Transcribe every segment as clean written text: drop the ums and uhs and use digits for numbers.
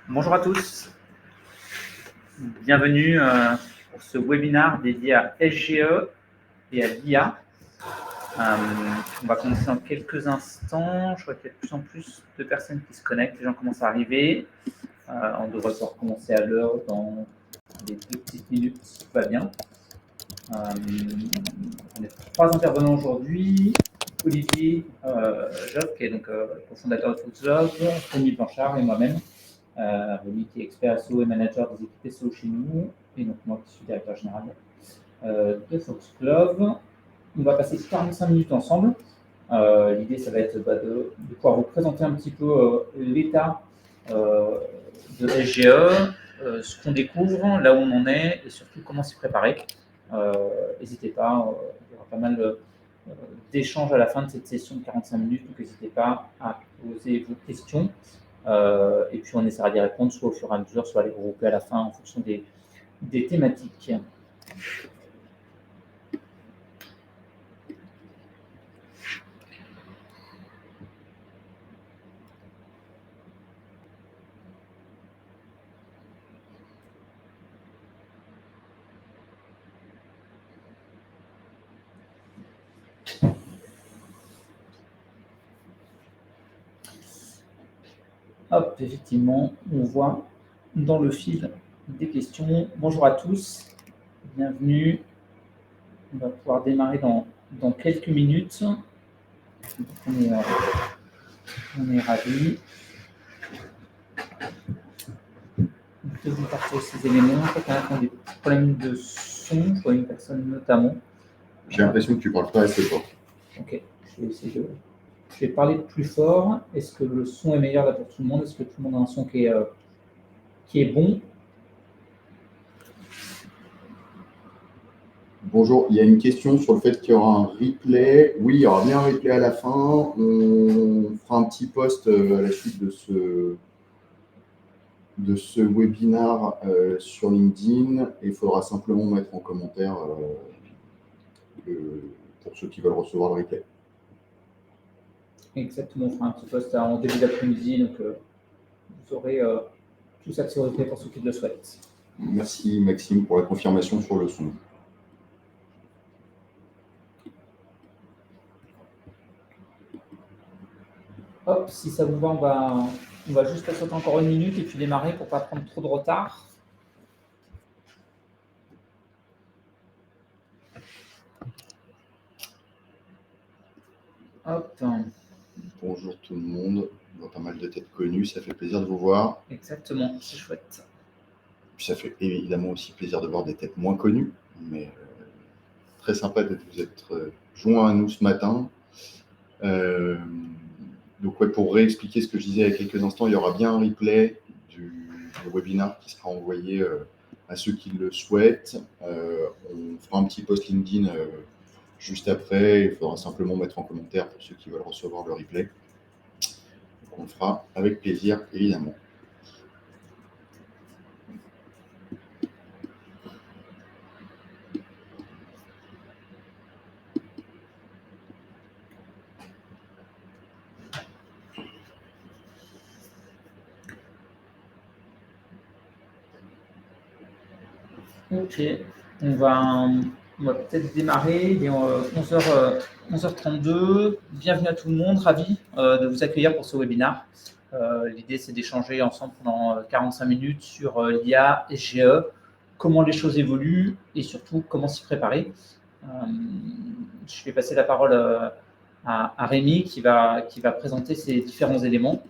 Bonjour à tous, bienvenue pour ce webinaire dédié à SGE et à l'IA. On va commencer dans quelques instants. Je vois qu'il y a de plus en plus de personnes qui se connectent, les gens commencent à arriver. On devrait pouvoir commencer à l'heure dans les 2 petites minutes, si tout va bien. On est 3 intervenants aujourd'hui. Olivier Job, qui est donc cofondateur de FoodJob, Rémi Blanchard et moi-même. Rémi qui est expert SEO et manager des équipes SEO chez nous, et donc moi qui suis directeur général de Fox Club. On va passer 45 minutes ensemble. L'idée, ça va être de pouvoir vous présenter un petit peu l'état de SGE, ce qu'on découvre, là où on en est, et surtout comment s'y préparer. N'hésitez pas, il y aura pas mal d'échanges à la fin de cette session de 45 minutes, donc n'hésitez pas à poser vos questions. Et puis on essaiera d'y répondre soit au fur et à mesure, soit à les regrouper à la fin en fonction des thématiques. Hop, effectivement, on voit dans le fil des questions. Bonjour à tous, bienvenue. On va pouvoir démarrer dans quelques minutes. On est ravis de vous partager ces éléments. Je crois qu'on a des problèmes de son, je vois une personne notamment. J'ai l'impression que tu ne parles pas assez fort. Ok, je vais essayer de... Je vais parler plus fort. Est-ce que le son est meilleur là pour tout le monde? Est-ce que tout le monde a un son qui est bon? Bonjour, il y a une question sur le fait qu'il y aura un replay. Oui, il y aura bien un replay à la fin. On fera un petit post à la suite de ce webinar sur LinkedIn. Et il faudra simplement mettre en commentaire pour ceux qui veulent recevoir le replay. Exactement, on fera un petit post en début d'après-midi, donc vous aurez tout accès au replay pour ceux qui le souhaitent. Merci Maxime pour la confirmation sur le son. Hop, si ça vous va, on va juste passer encore une minute et puis démarrer pour ne pas prendre trop de retard. Hop. Bonjour tout le monde, on voit pas mal de têtes connues, ça fait plaisir de vous voir. Exactement, c'est chouette. Puis ça fait évidemment aussi plaisir de voir des têtes moins connues, mais très sympa de vous être joints à nous ce matin. Donc ouais, pour réexpliquer ce que je disais il y a quelques instants, il y aura bien un replay du webinaire qui sera envoyé à ceux qui le souhaitent. On fera un petit post LinkedIn juste après. Il faudra simplement mettre en commentaire pour ceux qui veulent recevoir le replay. Donc on le fera avec plaisir, évidemment. Ok, on va peut-être démarrer. Il est 11h32. Bienvenue à tout le monde, ravi de vous accueillir pour ce webinaire. L'idée, c'est d'échanger ensemble pendant 45 minutes sur l'IA, SGE, comment les choses évoluent et surtout comment s'y préparer. Je vais passer la parole à Rémi qui va présenter ces différents éléments.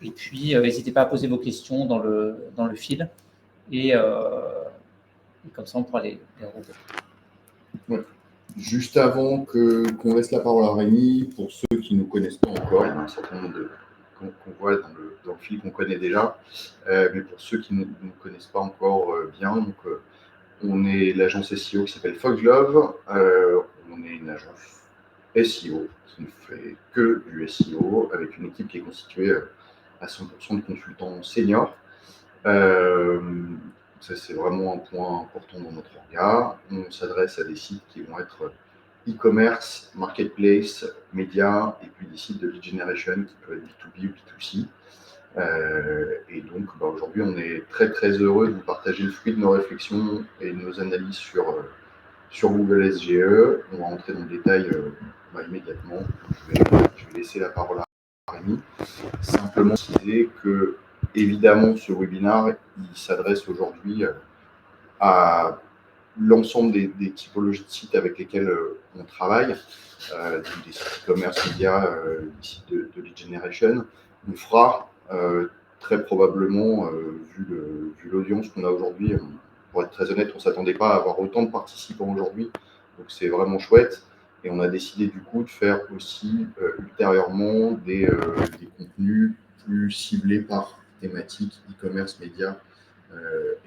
Et puis, n'hésitez pas à poser vos questions dans le fil. Et comme ça, on pourra les regrouper. Ouais. Juste avant qu'on laisse la parole à Rémi, pour ceux qui ne nous connaissent pas encore, il y en a un certain nombre qu'on voit dans le fil qu'on connaît déjà, mais pour ceux qui ne nous connaissent pas encore bien, donc, on est l'agence SEO qui s'appelle FoxGlove. On est une agence SEO qui ne fait que du SEO avec une équipe qui est constituée à 100% de consultants seniors. Ça, c'est vraiment un point important dans notre regard. On s'adresse à des sites qui vont être e-commerce, marketplace, médias, et puis des sites de lead generation qui peuvent être B2B ou B2C. Et donc, aujourd'hui, on est très, très heureux de vous partager le fruit de nos réflexions et de nos analyses sur Google SGE. On va entrer dans le détail immédiatement. Je vais laisser la parole à Rémi. Simplement préciser que, évidemment, ce webinaire, il s'adresse aujourd'hui à l'ensemble des typologies de sites avec lesquels on travaille, des sites e-commerce, médias, des sites de lead generation. On fera très probablement, vu l'audience qu'on a aujourd'hui, pour être très honnête, on ne s'attendait pas à avoir autant de participants aujourd'hui, donc c'est vraiment chouette. Et on a décidé du coup de faire aussi ultérieurement des contenus plus ciblés par thématique, e-commerce, médias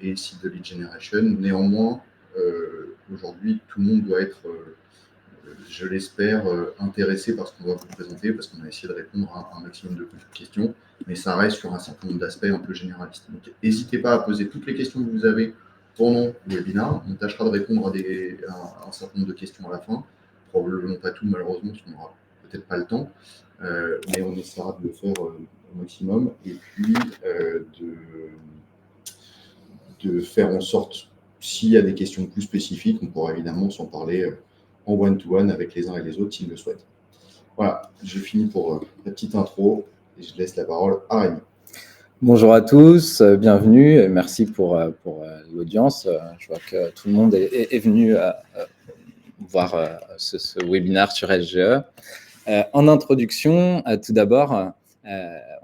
et sites de lead generation. Néanmoins, aujourd'hui, tout le monde doit être, je l'espère, intéressé par ce qu'on va vous présenter, parce qu'on a essayé de répondre à un maximum de questions, mais ça reste sur un certain nombre d'aspects un peu généralistes. Donc, n'hésitez pas à poser toutes les questions que vous avez pendant le webinaire. On tâchera de répondre à un certain nombre de questions à la fin. Probablement pas tout, malheureusement, parce qu'on n'aura peut-être pas le temps, mais on essaiera de le faire au maximum. Et puis, de faire en sorte, s'il y a des questions plus spécifiques, on pourra évidemment s'en parler en one-to-one avec les uns et les autres s'ils le souhaitent. Voilà, j'ai fini pour la petite intro et je laisse la parole à Rémi. Bonjour à tous, bienvenue et merci pour l'audience. Je vois que tout le monde est venu voir ce webinaire sur SGE. En introduction, tout d'abord,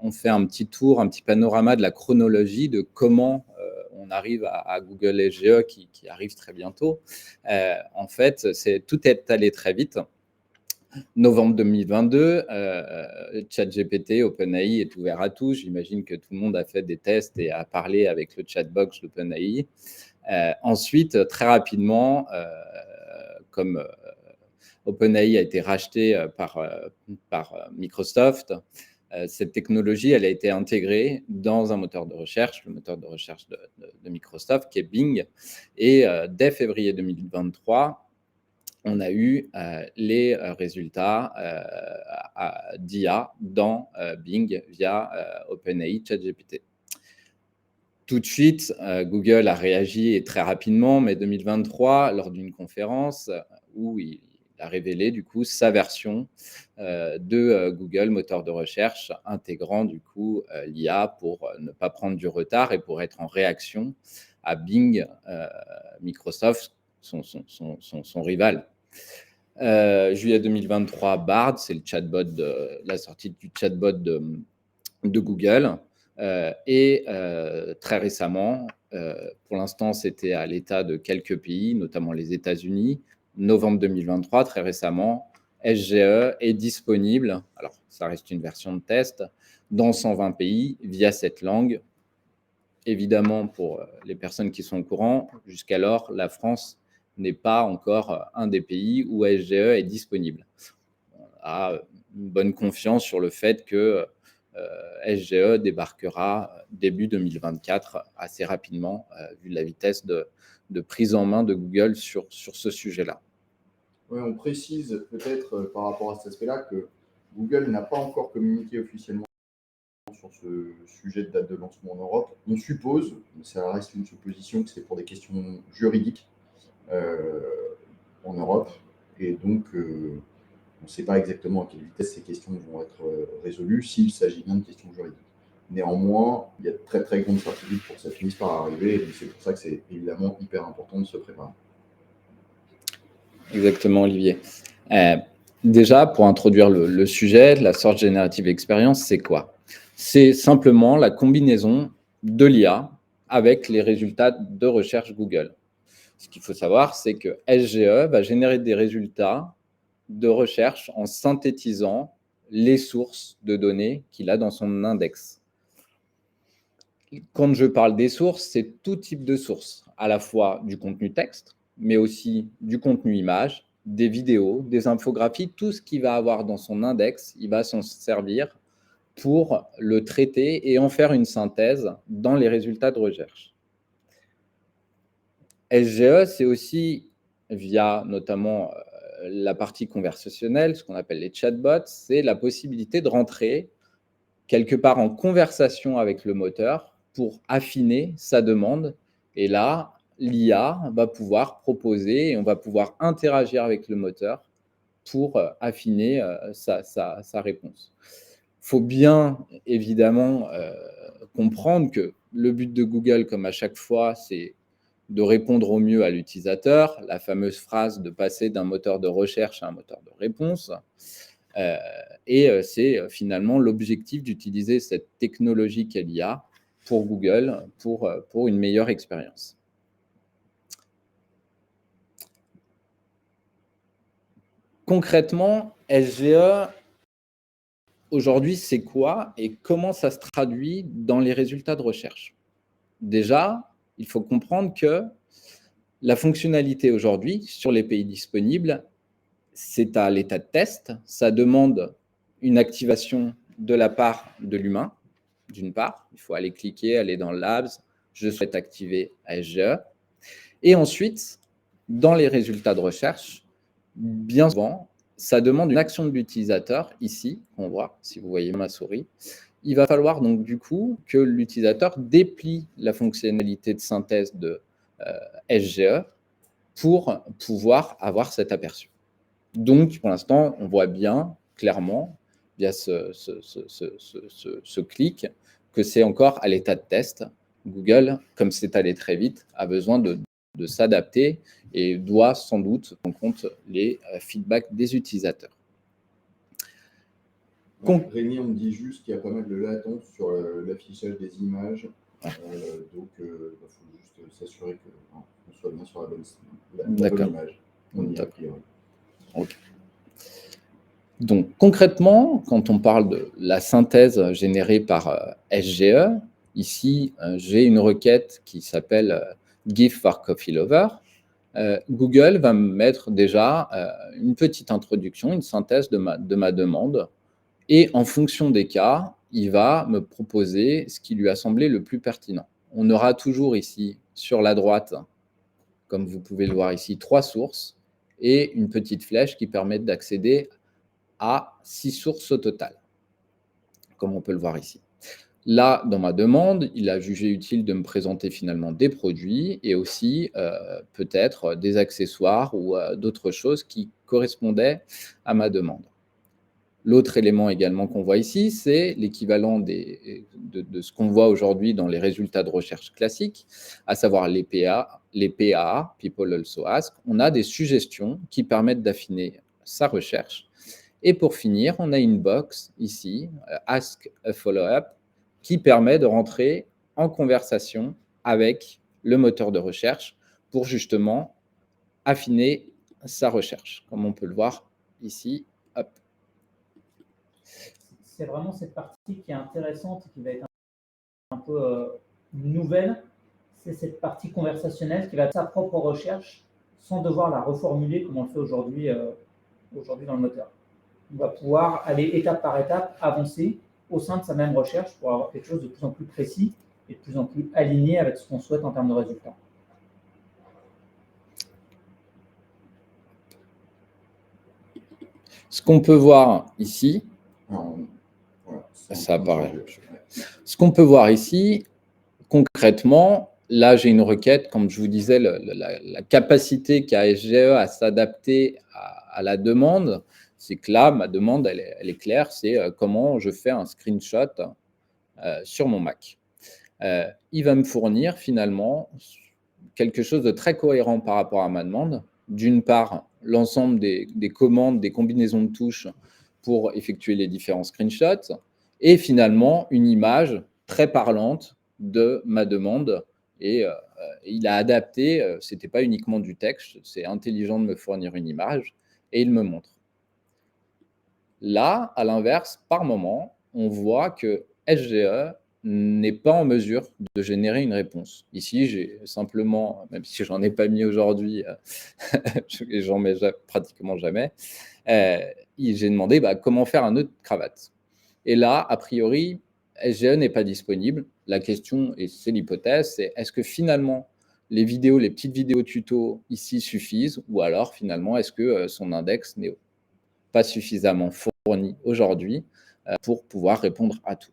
on fait un petit tour, un petit panorama de la chronologie de comment on arrive à Google SGE qui arrive très bientôt. En fait, tout est allé très vite. Novembre 2022, ChatGPT, OpenAI est ouvert à tous. J'imagine que tout le monde a fait des tests et a parlé avec le chatbox d'OpenAI. Ensuite, très rapidement, comme OpenAI a été racheté par Microsoft, cette technologie, elle a été intégrée dans un moteur de recherche, le moteur de recherche de Microsoft, qui est Bing. Et dès février 2023, on a eu les résultats d'IA dans Bing via OpenAI ChatGPT. Tout de suite, Google a réagi et très rapidement, mai 2023, lors d'une conférence où il a révélé du coup sa version de Google moteur de recherche intégrant du coup l'IA pour ne pas prendre du retard et pour être en réaction à Bing, Microsoft, son rival. Juillet 2023, Bard, c'est le chatbot la sortie du chatbot de Google. Et très récemment, pour l'instant, c'était à l'état de quelques pays, notamment les États-Unis. Novembre 2023, très récemment, SGE est disponible, alors ça reste une version de test, dans 120 pays via cette langue. Évidemment, pour les personnes qui sont au courant, jusqu'alors, la France n'est pas encore un des pays où SGE est disponible. On a une bonne confiance sur le fait que SGE débarquera début 2024 assez rapidement, vu la vitesse de prise en main de Google sur ce sujet-là. Oui, on précise peut-être par rapport à cet aspect-là que Google n'a pas encore communiqué officiellement sur ce sujet de date de lancement en Europe. On suppose, mais ça reste une supposition, que c'est pour des questions juridiques en Europe. Et donc, on ne sait pas exactement à quelle vitesse ces questions vont être résolues s'il s'agit bien de questions juridiques. Néanmoins, il y a de très très grandes certitudes pour que ça finisse par arriver, et c'est pour ça que c'est évidemment hyper important de se préparer. Exactement, Olivier. Déjà, pour introduire le sujet, la Search Generative Experience, c'est quoi? C'est simplement la combinaison de l'IA avec les résultats de recherche Google. Ce qu'il faut savoir, c'est que SGE va générer des résultats de recherche en synthétisant les sources de données qu'il a dans son index. Quand je parle des sources, c'est tout type de sources, à la fois du contenu texte, mais aussi du contenu image, des vidéos, des infographies, tout ce qu'il va avoir dans son index, il va s'en servir pour le traiter et en faire une synthèse dans les résultats de recherche. SGE, c'est aussi, via notamment la partie conversationnelle, ce qu'on appelle les chatbots, c'est la possibilité de rentrer quelque part en conversation avec le moteur pour affiner sa demande. Et là, l'IA va pouvoir proposer et on va pouvoir interagir avec le moteur pour affiner sa réponse. Il faut bien évidemment comprendre que le but de Google, comme à chaque fois, c'est de répondre au mieux à l'utilisateur, la fameuse phrase de passer d'un moteur de recherche à un moteur de réponse. C'est finalement l'objectif d'utiliser cette technologie qu'est l'IA pour Google, pour une meilleure expérience. Concrètement, SGE, aujourd'hui, c'est quoi et comment ça se traduit dans les résultats de recherche? Déjà, il faut comprendre que la fonctionnalité aujourd'hui, sur les pays disponibles, c'est à l'état de test. Ça demande une activation de la part de l'humain, d'une part. Il faut aller cliquer, aller dans Labs, je souhaite activer SGE. Et ensuite, dans les résultats de recherche, bien souvent, ça demande une action de l'utilisateur, ici, on voit, si vous voyez ma souris. Il va falloir donc du coup que l'utilisateur déplie la fonctionnalité de synthèse de SGE pour pouvoir avoir cet aperçu. Donc, pour l'instant, on voit bien, clairement, via ce clic, que c'est encore à l'état de test. Google, comme c'est allé très vite, a besoin de s'adapter et doit sans doute prendre en compte les feedbacks des utilisateurs. Rémi, on me dit juste qu'il y a pas mal de latence sur l'affichage des images. Donc, il faut juste s'assurer qu'on soit bien sur la bonne image. On y a priori. Okay. Donc, concrètement, quand on parle de la synthèse générée par SGE, ici, j'ai une requête qui s'appelle Give for Coffee Lover. Google va me mettre déjà une petite introduction, une synthèse de ma demande. Et en fonction des cas, il va me proposer ce qui lui a semblé le plus pertinent. On aura toujours ici, sur la droite, comme vous pouvez le voir ici, 3 sources et une petite flèche qui permet d'accéder à 6 sources au total, comme on peut le voir ici. Là, dans ma demande, il a jugé utile de me présenter finalement des produits et aussi peut-être des accessoires ou d'autres choses qui correspondaient à ma demande. L'autre élément également qu'on voit ici, c'est l'équivalent de ce qu'on voit aujourd'hui dans les résultats de recherche classiques, à savoir les PAA, People Also Ask. On a des suggestions qui permettent d'affiner sa recherche. Et pour finir, on a une box ici, Ask a Follow-up, qui permet de rentrer en conversation avec le moteur de recherche pour justement affiner sa recherche, comme on peut le voir ici. Hop. C'est vraiment cette partie qui est intéressante et qui va être un peu nouvelle. C'est cette partie conversationnelle qui va être sa propre recherche sans devoir la reformuler comme on le fait aujourd'hui dans le moteur. On va pouvoir aller étape par étape, avancer au sein de sa même recherche pour avoir quelque chose de plus en plus précis et de plus en plus aligné avec ce qu'on souhaite en termes de résultats. Ce qu'on peut voir ici, voilà, ça apparaît. Ce qu'on peut voir ici, concrètement, là, j'ai une requête, comme je vous disais, la capacité qu'a SGE à s'adapter à la demande, c'est que là, ma demande, elle est claire, c'est comment je fais un screenshot sur mon Mac. Il va me fournir finalement quelque chose de très cohérent par rapport à ma demande. D'une part, l'ensemble des commandes, des combinaisons de touches pour effectuer les différents screenshots, et finalement une image très parlante de ma demande. Et il a adapté, ce n'était pas uniquement du texte, c'est intelligent de me fournir une image, et il me montre. Là, à l'inverse, par moment, on voit que SGE n'est pas en mesure de générer une réponse. Ici, j'ai simplement, même si j'en ai pas mis aujourd'hui, et j'en mets pratiquement jamais, j'ai demandé comment faire un nœud de cravate. Et là, a priori, SGE n'est pas disponible. La question, et c'est l'hypothèse, c'est est-ce que finalement, les vidéos, les petites vidéos tuto ici suffisent, ou alors finalement, est-ce que son index n'est pas suffisamment fourni aujourd'hui pour pouvoir répondre à tout.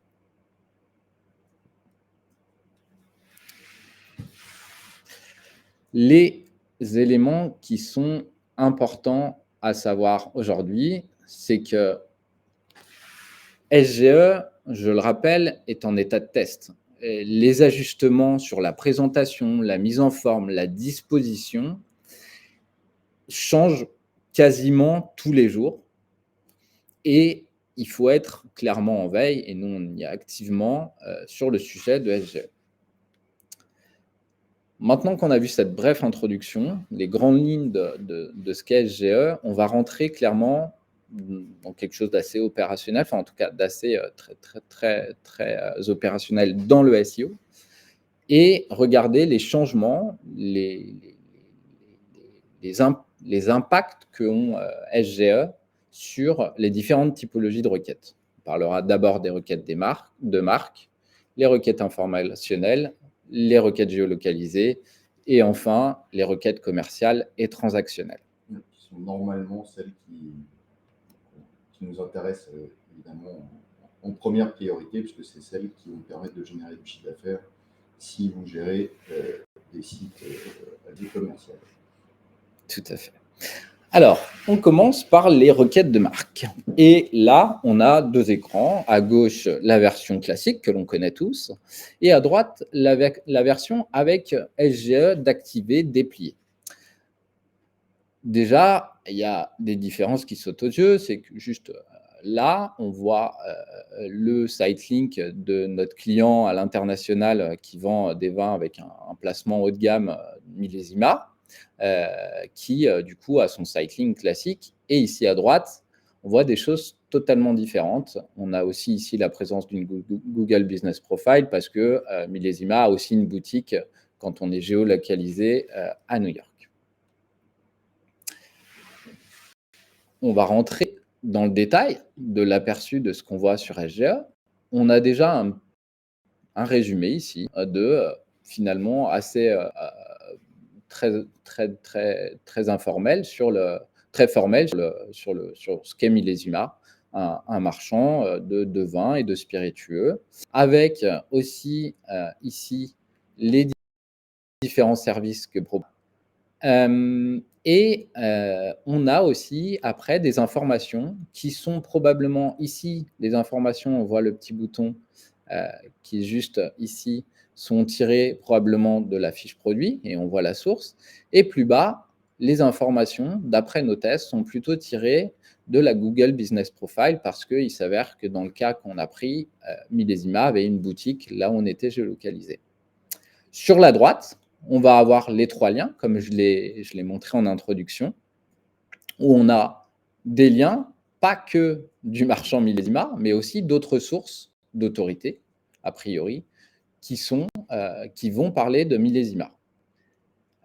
Les éléments qui sont importants à savoir aujourd'hui, c'est que SGE, je le rappelle, est en état de test. Et les ajustements sur la présentation, la mise en forme, la disposition changent quasiment tous les jours. Et il faut être clairement en veille, et nous, on y est activement sur le sujet de SGE. Maintenant qu'on a vu cette brève introduction, les grandes lignes de ce qu'est SGE, on va rentrer clairement dans quelque chose d'assez opérationnel, enfin en tout cas d'assez très opérationnel dans le SEO, et regarder les changements, les impacts qu'ont SGE sur les différentes typologies de requêtes. On parlera d'abord des requêtes de marque, les requêtes informationnelles, les requêtes géolocalisées et enfin les requêtes commerciales et transactionnelles. Qui sont normalement celles qui nous intéressent évidemment en première priorité, puisque c'est celles qui vont permettre de générer du chiffre d'affaires si vous gérez des sites commerciaux. Tout à fait. Alors, on commence par les requêtes de marque. Et là, on a deux écrans. À gauche, la version classique que l'on connaît tous. Et à droite, la version avec SGE d'activer, déplier. Déjà, il y a des différences qui sautent aux yeux. C'est que juste là, on voit le site link de notre client à l'international qui vend des vins avec un placement haut de gamme millésima. Qui, du coup, a son site link classique. Et ici, à droite, on voit des choses totalement différentes. On a aussi ici la présence d'une Google Business Profile parce que Millésima a aussi une boutique quand on est géolocalisé à New York. On va rentrer dans le détail de l'aperçu de ce qu'on voit sur SGE. On a déjà un résumé ici de finalement assez très informel très formel sur ce qu'est Millésima, un marchand de vin et de spiritueux, avec aussi ici les différents services que propose. Et on a aussi après des informations qui sont probablement ici, les informations, on voit le petit bouton qui est juste ici, sont tirées probablement de la fiche produit et on voit la source. Et plus bas, les informations, d'après nos tests, sont plutôt tirées de la Google Business Profile parce qu'il s'avère que dans le cas qu'on a pris, Millésima avait une boutique là où on était géolocalisé. Sur la droite, on va avoir les trois liens, comme je l'ai montré en introduction, où on a des liens, pas que du marchand Millésima, mais aussi d'autres sources d'autorité, a priori, qui vont parler de Millésima.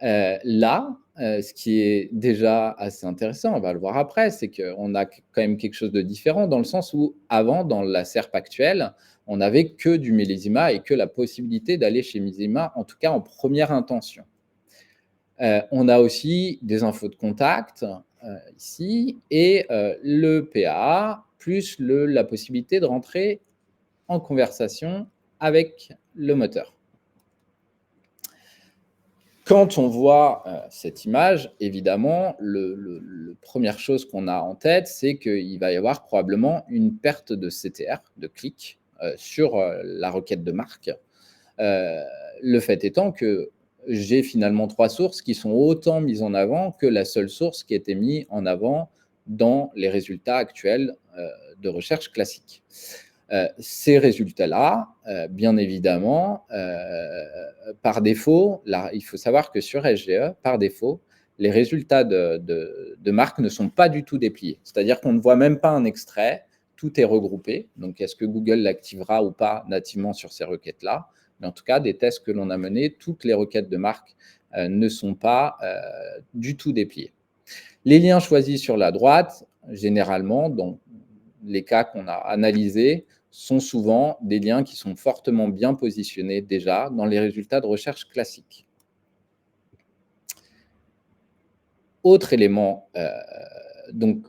Là, ce qui est déjà assez intéressant, on va le voir après, c'est qu'on a quand même quelque chose de différent dans le sens où avant, dans la SERP actuelle, on n'avait que du Millésima et que la possibilité d'aller chez Millésima, en tout cas en première intention. On a aussi des infos de contact ici et le PA plus la possibilité de rentrer en conversation avec le moteur. Quand on voit cette image, évidemment, la première chose qu'on a en tête, c'est qu'il va y avoir probablement une perte de CTR, de clic, sur la requête de marque. Le fait étant que j'ai finalement trois sources qui sont autant mises en avant que la seule source qui a été mise en avant dans les résultats actuels de recherche classique. Ces résultats-là, bien évidemment, par défaut, là, il faut savoir que sur SGE, par défaut, les résultats de marque ne sont pas du tout dépliés. C'est-à-dire qu'on ne voit même pas un extrait, tout est regroupé. Donc, est-ce que Google l'activera ou pas nativement sur ces requêtes-là? Mais en tout cas, des tests que l'on a menés, toutes les requêtes de marque ne sont pas du tout dépliées. Les liens choisis sur la droite, généralement, dans les cas qu'on a analysés, sont souvent des liens qui sont fortement bien positionnés déjà dans les résultats de recherche classiques. Autre élément, donc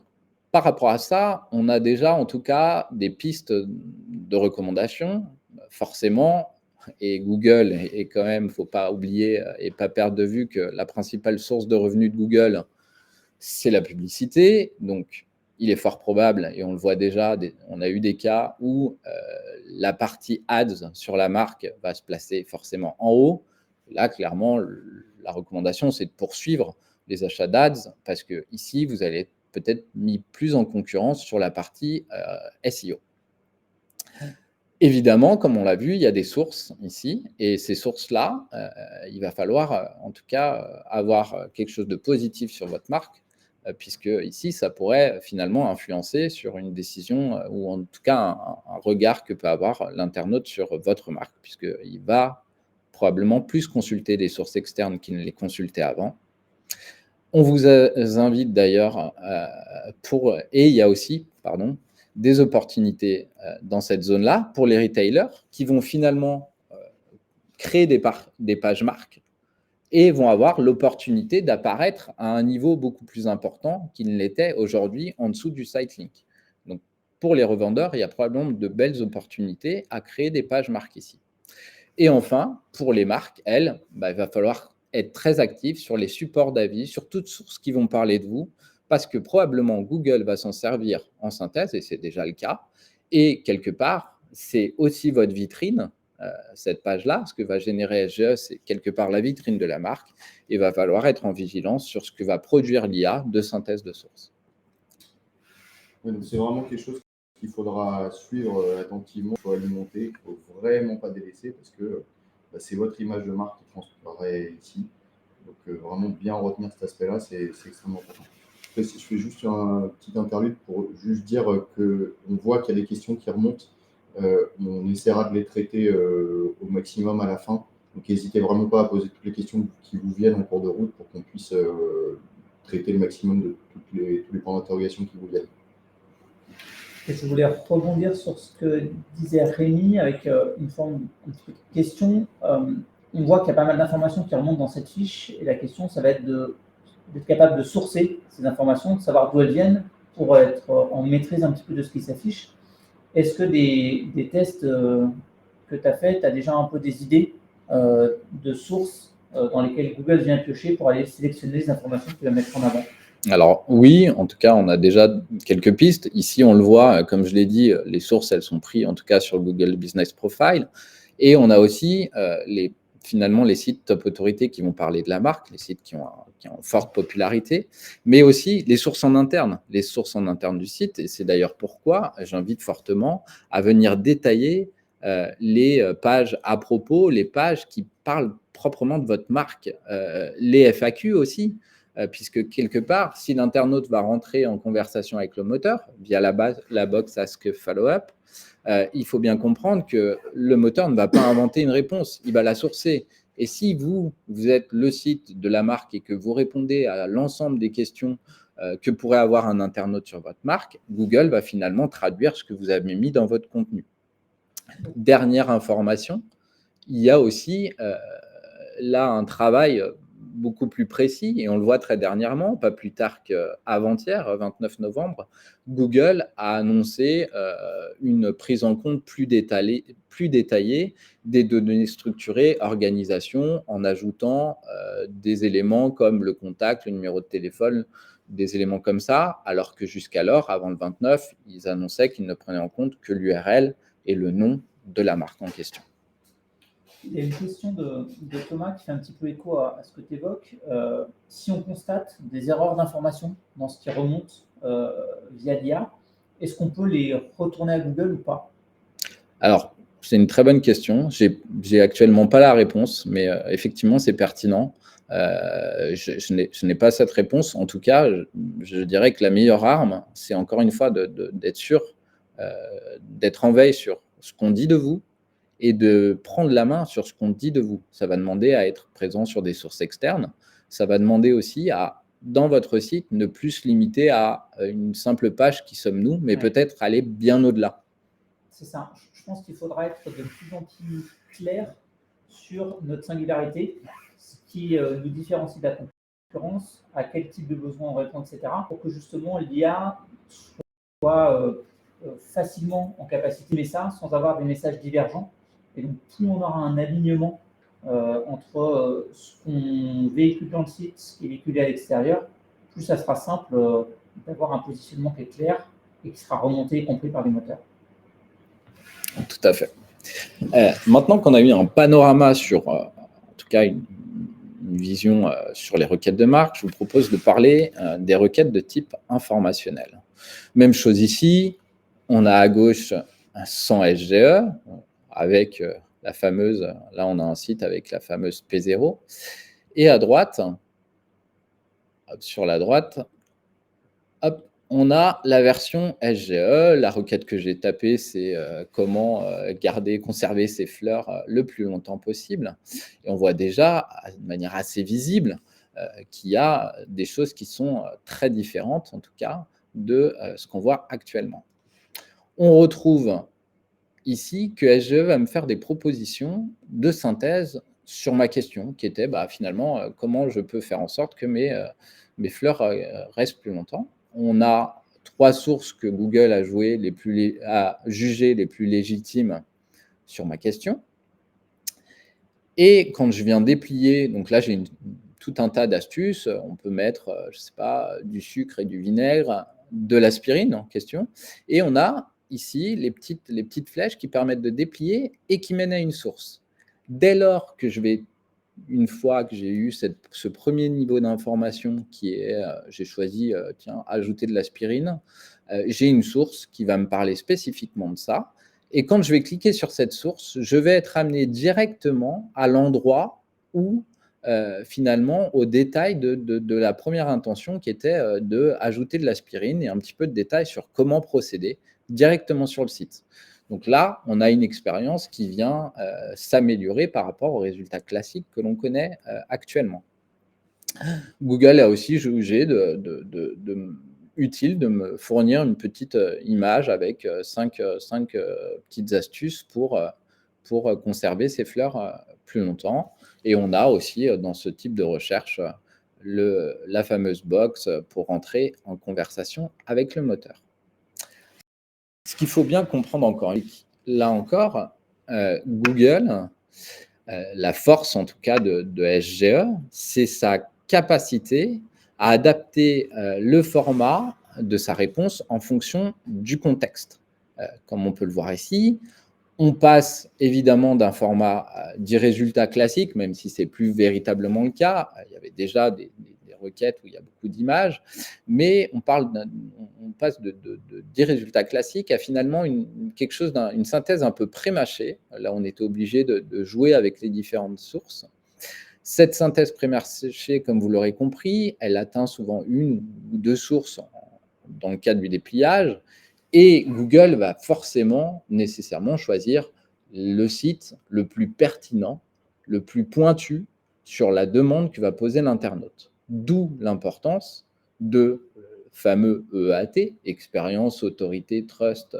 par rapport à ça, on a déjà en tout cas des pistes de recommandations, forcément, et Google est quand même, il ne faut pas oublier et pas perdre de vue que la principale source de revenus de Google, c'est la publicité. Donc, il est fort probable, et on le voit déjà, on a eu des cas où la partie ads sur la marque va se placer forcément en haut. Là, clairement, la recommandation, c'est de poursuivre les achats d'ads parce que ici, vous allez être peut-être mis plus en concurrence sur la partie SEO. Évidemment, comme on l'a vu, il y a des sources ici, et ces sources-là, il va falloir en tout cas avoir quelque chose de positif sur votre marque, puisque ici, ça pourrait finalement influencer sur une décision ou en tout cas un regard que peut avoir l'internaute sur votre marque, puisqu'il va probablement plus consulter des sources externes qu'il ne les consultait avant. On vous invite d'ailleurs et il y a aussi, des opportunités dans cette zone-là pour les retailers qui vont finalement créer des pages marques et vont avoir l'opportunité d'apparaître à un niveau beaucoup plus important qu'il ne l'était aujourd'hui en dessous du site link. Donc, pour les revendeurs, il y a probablement de belles opportunités à créer des pages marques ici. Et enfin, pour les marques, elles, il va falloir être très actif sur les supports d'avis, sur toutes sources qui vont parler de vous, parce que probablement Google va s'en servir en synthèse, et c'est déjà le cas. Et quelque part, c'est aussi votre vitrine, cette page-là. Ce que va générer SGE, c'est quelque part la vitrine de la marque. Et il va falloir être en vigilance sur ce que va produire l'IA de synthèse de sources. C'est vraiment quelque chose qu'il faudra suivre attentivement, il faut alimenter, il ne faut vraiment pas délaisser parce que c'est votre image de marque qui transparaît ici. Donc vraiment bien retenir cet aspect-là, c'est extrêmement important. Après, si je fais juste un petit interlude pour juste dire qu'on voit qu'il y a des questions qui remontent, on essaiera de les traiter au maximum à la fin. Donc n'hésitez vraiment pas à poser toutes les questions qui vous viennent en cours de route pour qu'on puisse traiter le maximum de tous les points d'interrogation qui vous viennent. Et je voulais rebondir sur ce que disait Rémi avec une forme de question. On voit qu'il y a pas mal d'informations qui remontent dans cette fiche et la question, ça va être d'être capable de sourcer ces informations, de savoir d'où elles viennent pour être en maîtrise un petit peu de ce qui s'affiche. Est-ce que des tests que tu as faits, tu as déjà un peu des idées de sources dans lesquelles Google vient piocher pour aller sélectionner les informations qu'il va mettre en avant? Alors oui, en tout cas, on a déjà quelques pistes. Ici, on le voit, comme je l'ai dit, les sources, elles sont prises en tout cas sur Google Business Profile. Et on a aussi finalement les sites top autorité qui vont parler de la marque, les sites qui ont forte popularité, mais aussi les sources en interne du site. Et c'est d'ailleurs pourquoi j'invite fortement à venir détailler les pages à propos, les pages qui parlent proprement de votre marque, les FAQ aussi. Puisque quelque part, si l'internaute va rentrer en conversation avec le moteur via la box Ask Follow-up, il faut bien comprendre que le moteur ne va pas inventer une réponse, il va la sourcer. Et si vous êtes le site de la marque et que vous répondez à l'ensemble des questions que pourrait avoir un internaute sur votre marque, Google va finalement traduire ce que vous avez mis dans votre contenu. Dernière information, il y a aussi là un travail beaucoup plus précis, et on le voit très dernièrement, pas plus tard qu'avant-hier, 29 novembre, Google a annoncé une prise en compte plus détaillée des données structurées organisation en ajoutant des éléments comme le contact, le numéro de téléphone, des éléments comme ça, alors que jusqu'alors, avant le 29, ils annonçaient qu'ils ne prenaient en compte que l'URL et le nom de la marque en question. Il y a une question de Thomas qui fait un petit peu écho à ce que tu évoques. Si on constate des erreurs d'information dans ce qui remonte via l'IA, est-ce qu'on peut les retourner à Google ou pas? Alors, c'est une très bonne question. J'ai actuellement pas la réponse, mais effectivement, c'est pertinent. Je n'ai pas cette réponse. En tout cas, je dirais que la meilleure arme, c'est encore une fois d'être sûr, d'être en veille sur ce qu'on dit de vous, et de prendre la main sur ce qu'on dit de vous. Ça va demander à être présent sur des sources externes. Ça va demander aussi à, dans votre site, ne plus se limiter à une simple page qui sommes nous, mais peut-être aller bien au-delà. C'est ça. Je pense qu'il faudra être de plus en plus clair sur notre singularité, ce qui nous différencie de la concurrence. l'occurrence, à quel type de besoin on répond, etc., pour que justement l'IA soit facilement en capacité de faire ça sans avoir des messages divergents. Et donc, plus on aura un alignement entre ce qu'on véhicule dans le site, ce qui est véhiculé à l'extérieur, plus ça sera simple d'avoir un positionnement qui est clair et qui sera remonté et compris par les moteurs. Tout à fait. Maintenant qu'on a eu un panorama sur, en tout cas, une vision sur les requêtes de marque, je vous propose de parler des requêtes de type informationnel. Même chose ici, on a à gauche un 100 SGE avec la fameuse, là on a un site avec la fameuse P0, et à droite, sur la droite, hop, on a la version SGE. La requête que j'ai tapée, c'est comment garder, conserver ces fleurs le plus longtemps possible. Et on voit déjà, de manière assez visible, qu'il y a des choses qui sont très différentes, en tout cas, de ce qu'on voit actuellement. On retrouve ici que SGE va me faire des propositions de synthèse sur ma question, qui était finalement comment je peux faire en sorte que mes fleurs restent plus longtemps. On a 3 sources que Google a jugées les plus légitimes sur ma question. Et quand je viens déplier, donc là j'ai tout un tas d'astuces, on peut mettre, je ne sais pas, du sucre et du vinaigre, de l'aspirine en question, et on a ici les petites flèches qui permettent de déplier et qui mènent à une source. Dès lors que une fois que j'ai eu ce premier niveau d'information qui est, j'ai choisi, ajouter de l'aspirine, j'ai une source qui va me parler spécifiquement de ça. Et quand je vais cliquer sur cette source, je vais être amené directement à l'endroit où, finalement, au détail de la première intention qui était d'ajouter de l'aspirine et un petit peu de détails sur comment procéder directement sur le site. Donc là, on a une expérience qui vient s'améliorer par rapport aux résultats classiques que l'on connaît actuellement. Google a aussi jugé utile de me fournir une petite image avec 5 petites astuces pour conserver ces fleurs plus longtemps. Et on a aussi dans ce type de recherche la fameuse box pour entrer en conversation avec le moteur. Ce qu'il faut bien comprendre encore, là encore, Google, la force en tout cas de SGE, c'est sa capacité à adapter le format de sa réponse en fonction du contexte. Comme on peut le voir ici, on passe évidemment d'un format dit résultat classique, même si ce n'est plus véritablement le cas. Il y avait déjà des requêtes où il y a beaucoup d'images, mais on passe de 10 résultats classiques à finalement quelque chose une synthèse un peu pré-mâchée. Là, on était obligé de jouer avec les différentes sources. Cette synthèse pré-mâchée, comme vous l'aurez compris, elle atteint souvent 1 ou 2 sources dans le cadre du dépliage, et Google va forcément, nécessairement choisir le site le plus pertinent, le plus pointu sur la demande que va poser l'internaute. D'où l'importance de fameux EAT, expérience, autorité, trust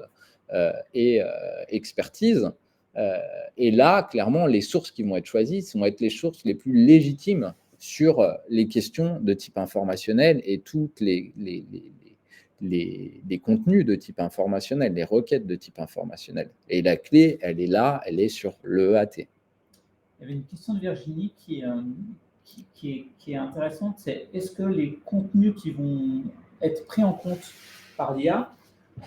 et expertise. Et là, clairement, les sources qui vont être choisies vont être les sources les plus légitimes sur les questions de type informationnel et toutes les contenus de type informationnel, les requêtes de type informationnel. Et la clé, elle est là, elle est sur le EAT. Il y avait une question de Virginie qui est intéressante, c'est est-ce que les contenus qui vont être pris en compte par l'IA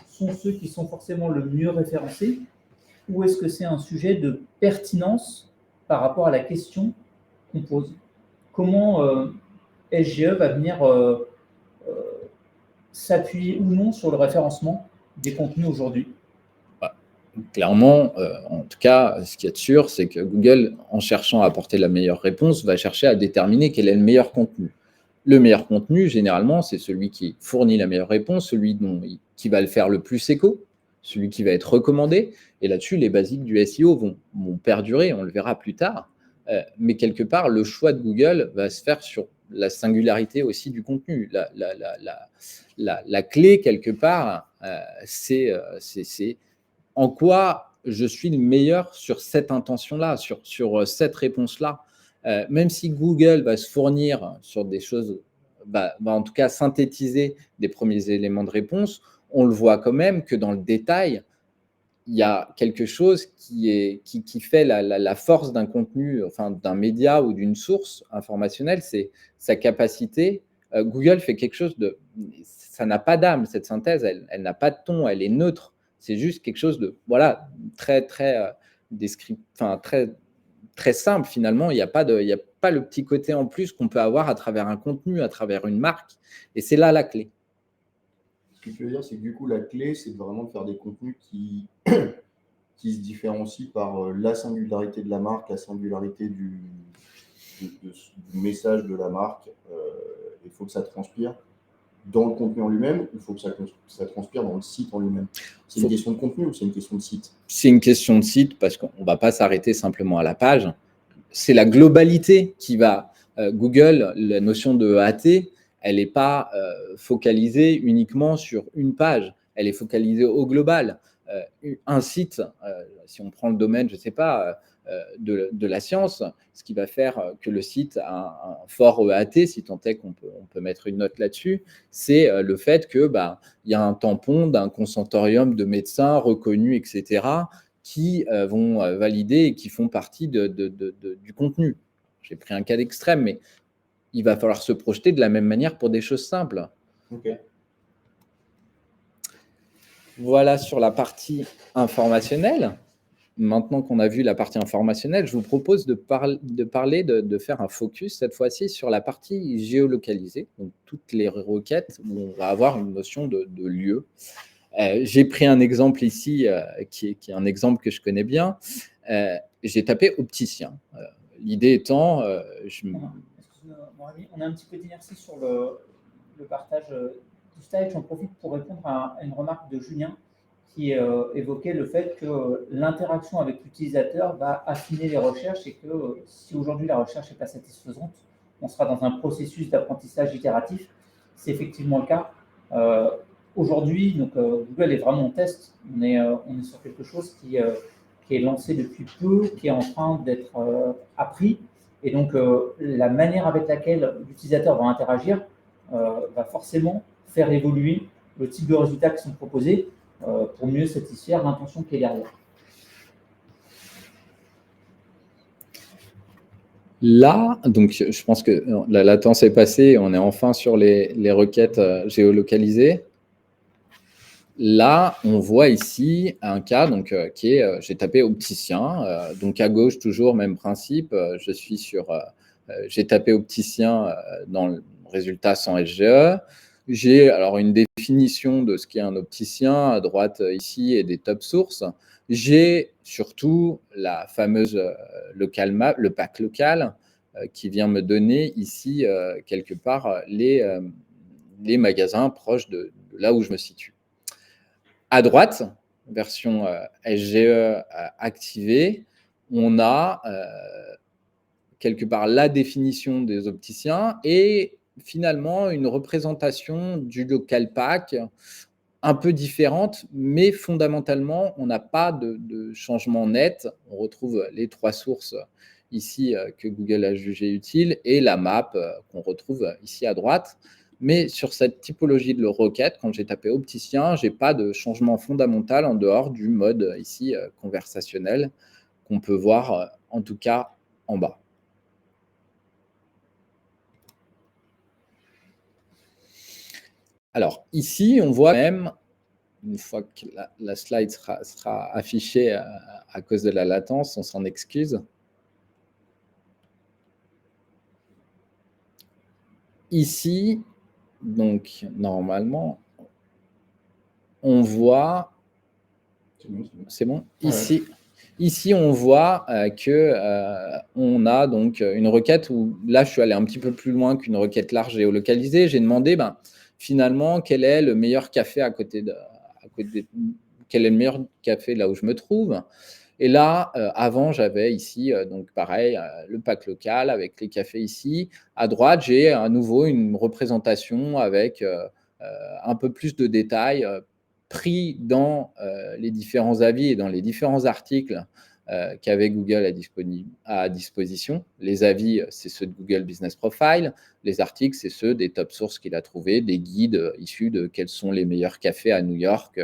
sont ceux qui sont forcément le mieux référencés, ou est-ce que c'est un sujet de pertinence par rapport à la question qu'on pose? Comment SGE va venir s'appuyer ou non sur le référencement des contenus aujourd'hui? Clairement, en tout cas, ce qu'il y a de sûr, c'est que Google, en cherchant à apporter la meilleure réponse, va chercher à déterminer quel est le meilleur contenu. Le meilleur contenu, généralement, c'est celui qui fournit la meilleure réponse, celui qui va le faire le plus écho, celui qui va être recommandé. Et là-dessus, les basiques du SEO vont perdurer, on le verra plus tard. Mais quelque part, le choix de Google va se faire sur la singularité aussi du contenu. La clé, quelque part, c'est en quoi je suis le meilleur sur cette intention-là, sur cette réponse-là. même si Google va se fournir sur des choses, va en tout cas synthétiser des premiers éléments de réponse, on le voit quand même que dans le détail, il y a quelque chose qui fait la force d'un contenu, enfin d'un média ou d'une source informationnelle, c'est sa capacité. Google fait quelque chose de… Ça n'a pas d'âme, cette synthèse, elle n'a pas de ton, elle est neutre. C'est juste quelque chose de, voilà, très, très enfin, très, très simple finalement. Il n'y a pas le petit côté en plus qu'on peut avoir à travers un contenu, à travers une marque. Et c'est là la clé. Ce que tu veux dire, c'est que du coup, la clé, c'est vraiment de faire des contenus qui se différencient par la singularité de la marque, la singularité du message de la marque. Il faut que ça transpire dans le contenu en lui-même, il faut que ça transpire dans le site en lui-même. C'est une question de contenu ou c'est une question de site? C'est une question de site parce qu'on ne va pas s'arrêter simplement à la page. C'est la globalité qui va… Google, la notion de AT, elle n'est pas focalisée uniquement sur une page, elle est focalisée au global. Un site, si on prend le domaine, je ne sais pas, de la science, ce qui va faire que le site a un fort EAT, si tant est qu'on peut mettre une note là-dessus, c'est le fait que y a un tampon d'un consortium de médecins reconnus, etc., qui vont valider et qui font partie du contenu. J'ai pris un cas d'extrême, mais il va falloir se projeter de la même manière pour des choses simples. Okay. Voilà sur la partie informationnelle. Maintenant qu'on a vu la partie informationnelle, je vous propose de faire un focus cette fois-ci sur la partie géolocalisée, donc toutes les requêtes où on va avoir une notion de lieu. J'ai pris un exemple ici qui est un exemple que je connais bien. J'ai tapé opticien. L'idée étant… Excuse-moi, mon ami, on a un petit peu d'inertie sur le partage du slide. J'en profite pour répondre à une remarque de Julien qui évoquait le fait que l'interaction avec l'utilisateur va affiner les recherches et que si aujourd'hui la recherche n'est pas satisfaisante, on sera dans un processus d'apprentissage itératif. C'est effectivement le cas. Aujourd'hui, Google est vraiment en test. On est sur quelque chose qui est lancé depuis peu, qui est en train d'être appris. Et donc, la manière avec laquelle l'utilisateur va interagir va forcément faire évoluer le type de résultats qui sont proposés pour mieux satisfaire l'intention qui est derrière. Là, donc je pense que la latence est passée, on est enfin sur les requêtes géolocalisées. Là, on voit ici un cas donc, qui est, j'ai tapé opticien, donc à gauche toujours, même principe, je suis sur, j'ai tapé opticien dans le résultat sans SGE. J'ai alors une définition de ce qu'est un opticien à droite ici et des top sources. J'ai surtout la fameuse local map, le pack local, qui vient me donner ici quelque part les magasins proches de là où je me situe. À droite, version SGE activée, on a quelque part la définition des opticiens et finalement une représentation du local pack un peu différente, mais fondamentalement, on n'a pas de changement net. On retrouve les trois sources ici que Google a jugé utiles et la map qu'on retrouve ici à droite. Mais sur cette typologie de requête, quand j'ai tapé opticien, je n'ai pas de changement fondamental en dehors du mode ici conversationnel qu'on peut voir en tout cas en bas. Alors ici, on voit même, une fois que la slide sera affichée à cause de la latence, on s'en excuse. Ici, donc normalement, on voit… C'est bon. Ici, ouais. Ici, on voit qu'on a donc une requête où là, je suis allé un petit peu plus loin qu'une requête large géolocalisée. J'ai demandé finalement quel est le meilleur café quel est le meilleur café là où je me trouve. Et là, avant, j'avais ici, donc pareil, le pack local avec les cafés ici. À droite, j'ai à nouveau une représentation avec un peu plus de détails pris dans les différents avis et dans les différents articles qu'avait Google à disposition. Les avis, c'est ceux de Google Business Profile. Les articles, c'est ceux des top sources qu'il a trouvés, des guides issus de quels sont les meilleurs cafés à New York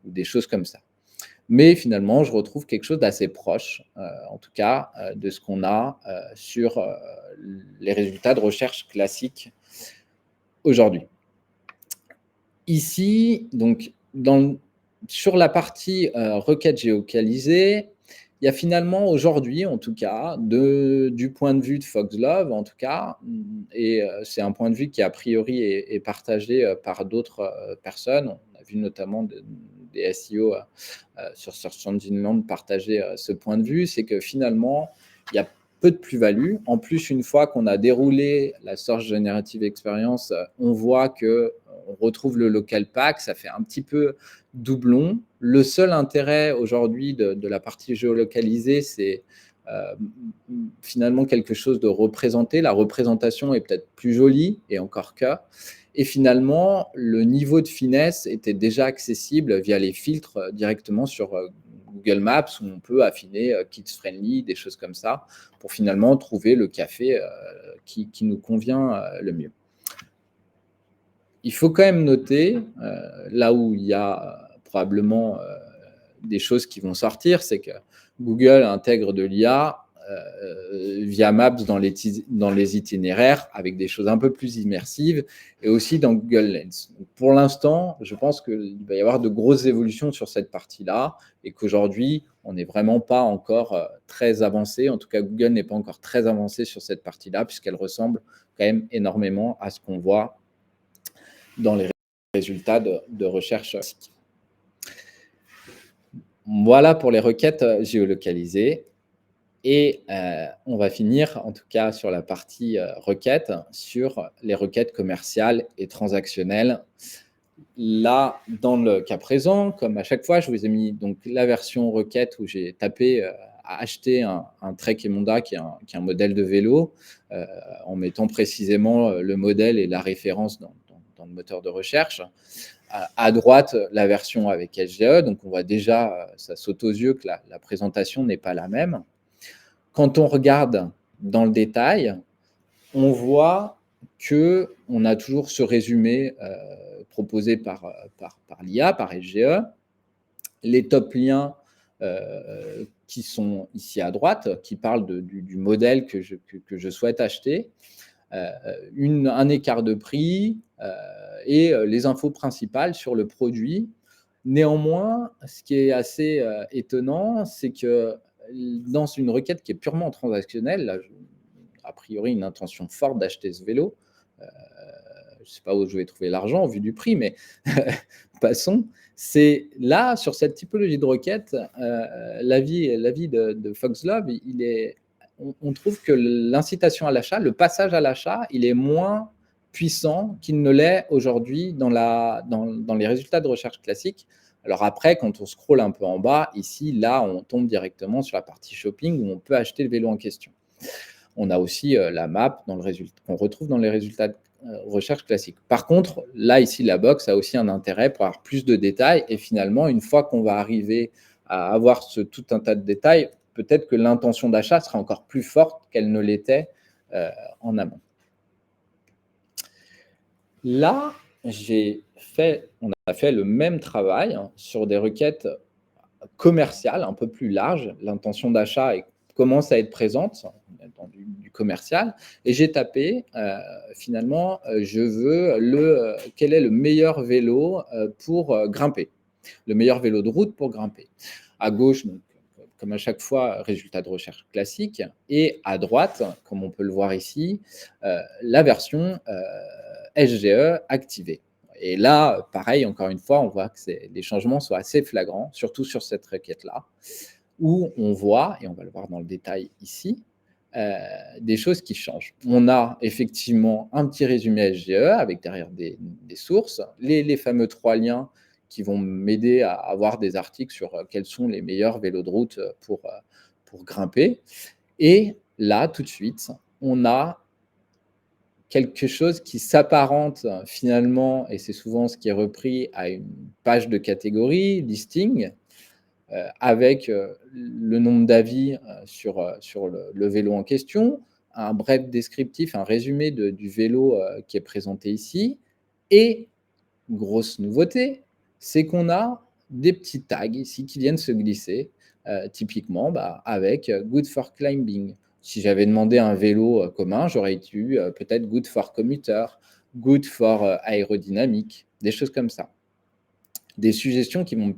ou des choses comme ça. Mais finalement, je retrouve quelque chose d'assez proche, en tout cas, de ce qu'on a sur les résultats de recherche classiques aujourd'hui. Ici, donc, sur la partie requête géolocalisée, il y a finalement aujourd'hui, en tout cas, du point de vue de Foxglove, en tout cas, et c'est un point de vue qui a priori est partagé par d'autres personnes. On a vu notamment des SEO sur Search Engine Land partager ce point de vue, c'est que finalement, il y a peu de plus-value. En plus, une fois qu'on a déroulé la Search Generative Experience, on voit que on retrouve le local pack, ça fait un petit peu doublon. Le seul intérêt aujourd'hui de la partie géolocalisée, c'est finalement quelque chose de représenté. La représentation est peut-être plus jolie, et encore que. Et finalement, le niveau de finesse était déjà accessible via les filtres directement sur Google Maps, où on peut affiner kids friendly, des choses comme ça, pour finalement trouver le café qui nous convient le mieux. Il faut quand même noter, là où il y a probablement des choses qui vont sortir, c'est que Google intègre de l'IA via Maps dans les itinéraires avec des choses un peu plus immersives et aussi dans Google Lens. Donc pour l'instant, je pense qu'il va y avoir de grosses évolutions sur cette partie-là et qu'aujourd'hui, on n'est vraiment pas encore très avancé. En tout cas, Google n'est pas encore très avancé sur cette partie-là puisqu'elle ressemble quand même énormément à ce qu'on voit dans les résultats de recherche. Voilà pour les requêtes géolocalisées. Et on va finir, en tout cas sur la partie requêtes, sur les requêtes commerciales et transactionnelles. Là, dans le cas présent, comme à chaque fois, je vous ai mis donc la version requête où j'ai tapé à acheter un Trek Emonda qui est un modèle de vélo, en mettant précisément le modèle et la référence dans le moteur de recherche. À droite, la version avec SGE, donc on voit déjà, ça saute aux yeux que la présentation n'est pas la même. Quand on regarde dans le détail, on voit qu'on a toujours ce résumé proposé par l'IA, par SGE. Les top liens qui sont ici à droite, qui parlent du modèle que je souhaite acheter, un écart de prix et les infos principales sur le produit. Néanmoins, ce qui est assez étonnant, c'est que dans une requête qui est purement transactionnelle, là, a priori une intention forte d'acheter ce vélo, je ne sais pas où je vais trouver l'argent au vu du prix, mais passons. C'est là, sur cette typologie de requête, l'avis de Foxglove, on trouve que l'incitation à l'achat, le passage à l'achat, il est moins puissant qu'il ne l'est aujourd'hui dans les résultats de recherche classiques. Alors après, quand on scrolle un peu en bas, ici, là, on tombe directement sur la partie shopping où on peut acheter le vélo en question. On a aussi la map qu'on retrouve dans les résultats de recherche classique. Par contre, là, ici, la box a aussi un intérêt pour avoir plus de détails. Et finalement, une fois qu'on va arriver à avoir tout un tas de détails, peut-être que l'intention d'achat sera encore plus forte qu'elle ne l'était en amont. Là, on a fait le même travail sur des requêtes commerciales un peu plus larges. L'intention d'achat commence à être présente dans du commercial. Et j'ai tapé, finalement, je veux quel est le meilleur vélo pour grimper, le meilleur vélo de route pour grimper. À gauche, donc, comme à chaque fois, résultat de recherche classique. Et à droite, comme on peut le voir ici, la version SGE activée. Et là, pareil, encore une fois, on voit que les changements sont assez flagrants, surtout sur cette requête-là, où on voit, et on va le voir dans le détail ici, des choses qui changent. On a effectivement un petit résumé SGE avec derrière des sources, les fameux 3 liens qui vont m'aider à avoir des articles sur quels sont les meilleurs vélos de route pour grimper. Et là, tout de suite, on a quelque chose qui s'apparente finalement, et c'est souvent ce qui est repris, à une page de catégorie, listing, avec le nombre d'avis sur le vélo en question, un bref descriptif, un résumé du vélo qui est présenté ici. Et, grosse nouveauté, c'est qu'on a des petits tags ici qui viennent se glisser, typiquement avec Good for Climbing. Si j'avais demandé un vélo commun, j'aurais eu peut-être Good for Commuter, Good for Aérodynamique, des choses comme ça. Des suggestions qui vont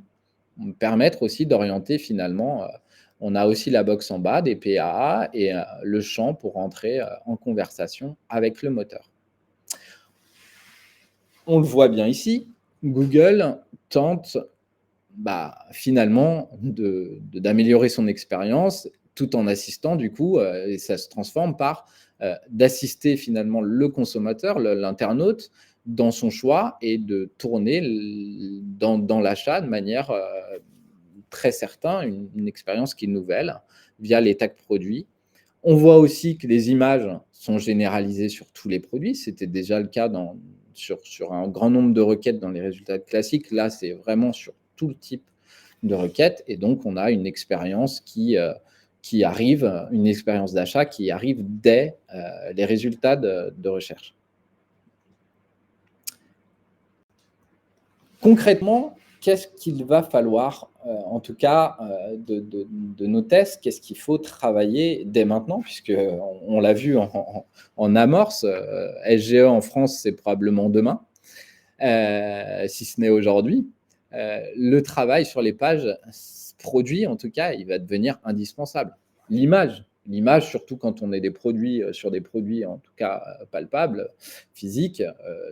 me permettre aussi d'orienter finalement. On a aussi la box en bas des PAA et le champ pour entrer en conversation avec le moteur. On le voit bien ici, Google tente finalement d'améliorer son expérience tout en assistant du coup, et ça se transforme par d'assister finalement le consommateur, l'internaute, dans son choix et de tourner dans l'achat de manière très certaine, une expérience qui est nouvelle via les tags produits. On voit aussi que les images sont généralisées sur tous les produits. C'était déjà le cas sur un grand nombre de requêtes dans les résultats classiques. Là, c'est vraiment sur tout le type de requêtes. Et donc, on a une expérience qui arrive, une expérience d'achat qui arrive dès les résultats de recherche. Concrètement, qu'est-ce qu'il va falloir, en tout cas, de nos tests, qu'est-ce qu'il faut travailler dès maintenant, puisqu'on l'a vu en amorce, SGE en France, c'est probablement demain, si ce n'est aujourd'hui. Le travail sur les pages produits, en tout cas, il va devenir indispensable. L'image, surtout quand on est sur des produits, en tout cas palpables, physiques,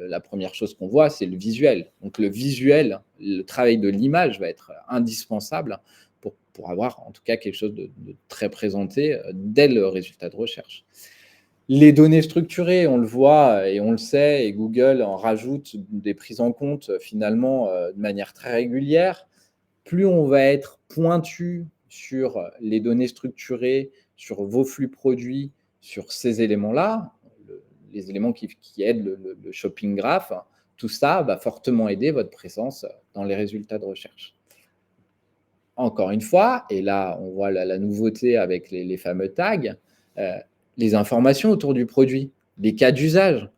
la première chose qu'on voit, c'est le visuel. Donc le visuel, le travail de l'image va être indispensable pour avoir en tout cas quelque chose de très présenté dès le résultat de recherche. Les données structurées, on le voit et on le sait, et Google en rajoute des prises en compte finalement de manière très régulière. Plus on va être pointu sur les données structurées, sur vos flux produits, sur ces éléments-là, les éléments qui aident le shopping graph, tout ça va fortement aider votre présence dans les résultats de recherche. Encore une fois, et là on voit la nouveauté avec les fameux tags, les informations autour du produit, les cas d'usage.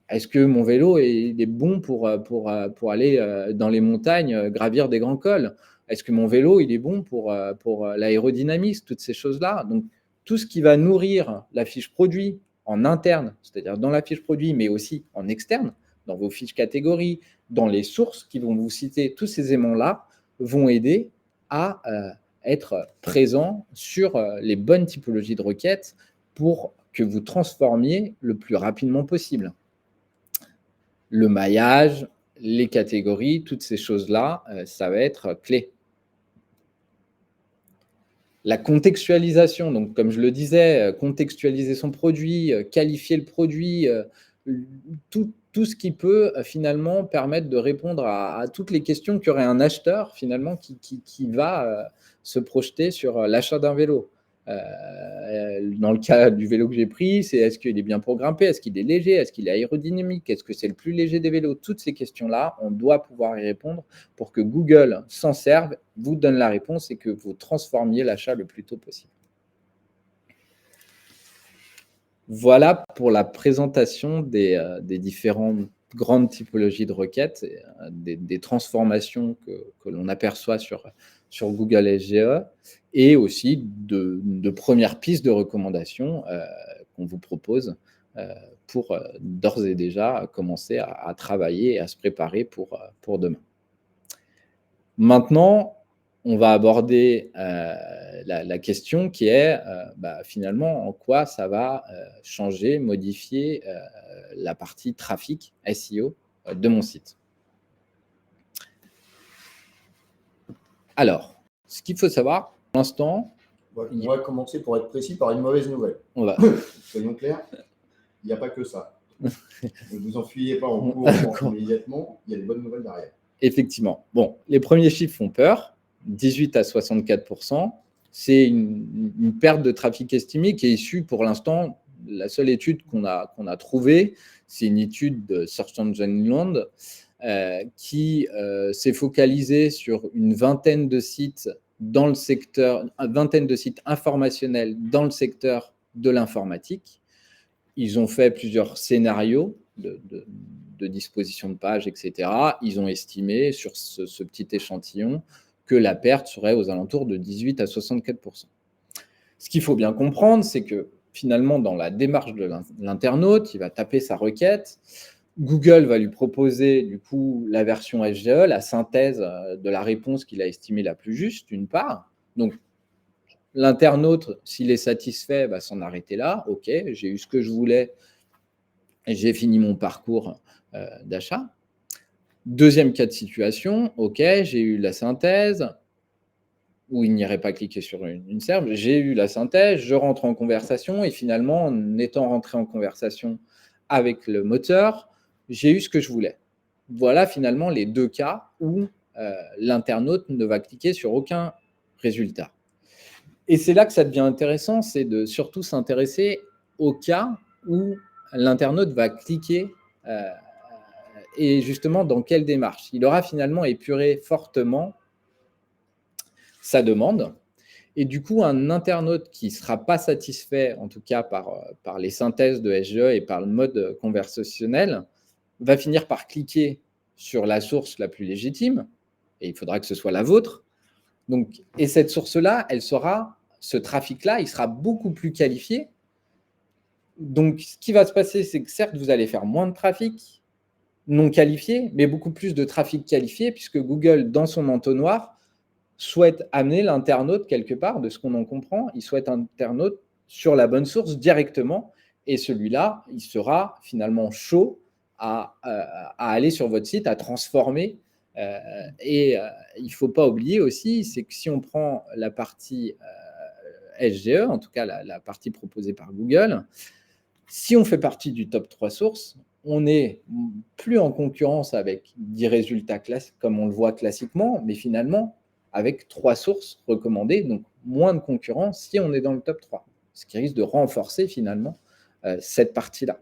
Est-ce que mon vélo est bon pour aller dans les montagnes, gravir des grands cols? Est-ce que mon vélo il est bon pour l'aérodynamisme? Toutes ces choses-là. Donc, tout ce qui va nourrir la fiche produit en interne, c'est-à-dire dans la fiche produit, mais aussi en externe, dans vos fiches catégories, dans les sources qui vont vous citer, tous ces éléments-là vont aider à être présents sur les bonnes typologies de requêtes pour que vous transformiez le plus rapidement possible. Le maillage, les catégories, toutes ces choses-là, ça va être clé. La contextualisation, donc comme je le disais, contextualiser son produit, qualifier le produit, tout ce qui peut finalement permettre de répondre à toutes les questions qu'aurait un acheteur finalement qui va se projeter sur l'achat d'un vélo. Dans le cas du vélo que j'ai pris, c'est est-ce qu'il est bien pour grimper, est-ce qu'il est léger, est-ce qu'il est aérodynamique, est-ce que c'est le plus léger des vélos? Toutes ces questions-là, on doit pouvoir y répondre pour que Google s'en serve, vous donne la réponse et que vous transformiez l'achat le plus tôt possible. Voilà pour la présentation des différentes grandes typologies de requêtes, des transformations que l'on aperçoit sur Google SGE et aussi de premières pistes de recommandations qu'on vous propose pour d'ores et déjà commencer à travailler et à se préparer pour demain. Maintenant, on va aborder la question qui est finalement en quoi ça va changer, modifier la partie trafic SEO de mon site. Alors, ce qu'il faut savoir, pour l'instant... On va commencer, pour être précis, par une mauvaise nouvelle. Soyons clairs, il n'y a pas que ça. Ne vous enfuyez pas en cours immédiatement, il y a des bonnes nouvelles derrière. Effectivement. Bon, les premiers chiffres font peur, 18 à 64%. C'est une perte de trafic estimée qui est issue pour l'instant, la seule étude qu'on a trouvée, c'est une étude de Search Engine Land qui s'est focalisée sur une vingtaine de sites dans le secteur, une vingtaine de sites informationnels dans le secteur de l'informatique. Ils ont fait plusieurs scénarios de disposition de pages, etc. Ils ont estimé sur ce petit échantillon que la perte serait aux alentours de 18 à 64%. Ce qu'il faut bien comprendre, c'est que finalement, dans la démarche de l'internaute, il va taper sa requête. Google va lui proposer du coup la version SGE, la synthèse de la réponse qu'il a estimée la plus juste, d'une part. Donc, l'internaute, s'il est satisfait, va s'en arrêter là. OK, j'ai eu ce que je voulais et j'ai fini mon parcours d'achat. Deuxième cas de situation, OK, j'ai eu la synthèse, où il n'irait pas cliquer sur une serve. J'ai eu la synthèse, je rentre en conversation et finalement, en étant rentré en conversation avec le moteur, j'ai eu ce que je voulais. Voilà finalement les deux cas où l'internaute ne va cliquer sur aucun résultat. Et c'est là que ça devient intéressant, c'est de surtout s'intéresser au cas où l'internaute va cliquer et justement dans quelle démarche. Il aura finalement épuré fortement sa demande. Et du coup, un internaute qui ne sera pas satisfait, en tout cas par les synthèses de SGE et par le mode conversationnel, va finir par cliquer sur la source la plus légitime, et il faudra que ce soit la vôtre. Donc, et cette source-là, ce trafic-là, il sera beaucoup plus qualifié. Donc, ce qui va se passer, c'est que certes, vous allez faire moins de trafic non qualifié, mais beaucoup plus de trafic qualifié, puisque Google, dans son entonnoir, souhaite amener l'internaute quelque part, de ce qu'on en comprend, il souhaite un internaute sur la bonne source directement, et celui-là, il sera finalement chaud à aller sur votre site, à transformer. Il ne faut pas oublier aussi, c'est que si on prend la partie SGE, en tout cas la partie proposée par Google, si on fait partie du top 3 sources, on n'est plus en concurrence avec 10 résultats comme on le voit classiquement, mais finalement, avec 3 sources recommandées, donc moins de concurrence si on est dans le top 3, ce qui risque de renforcer finalement cette partie-là.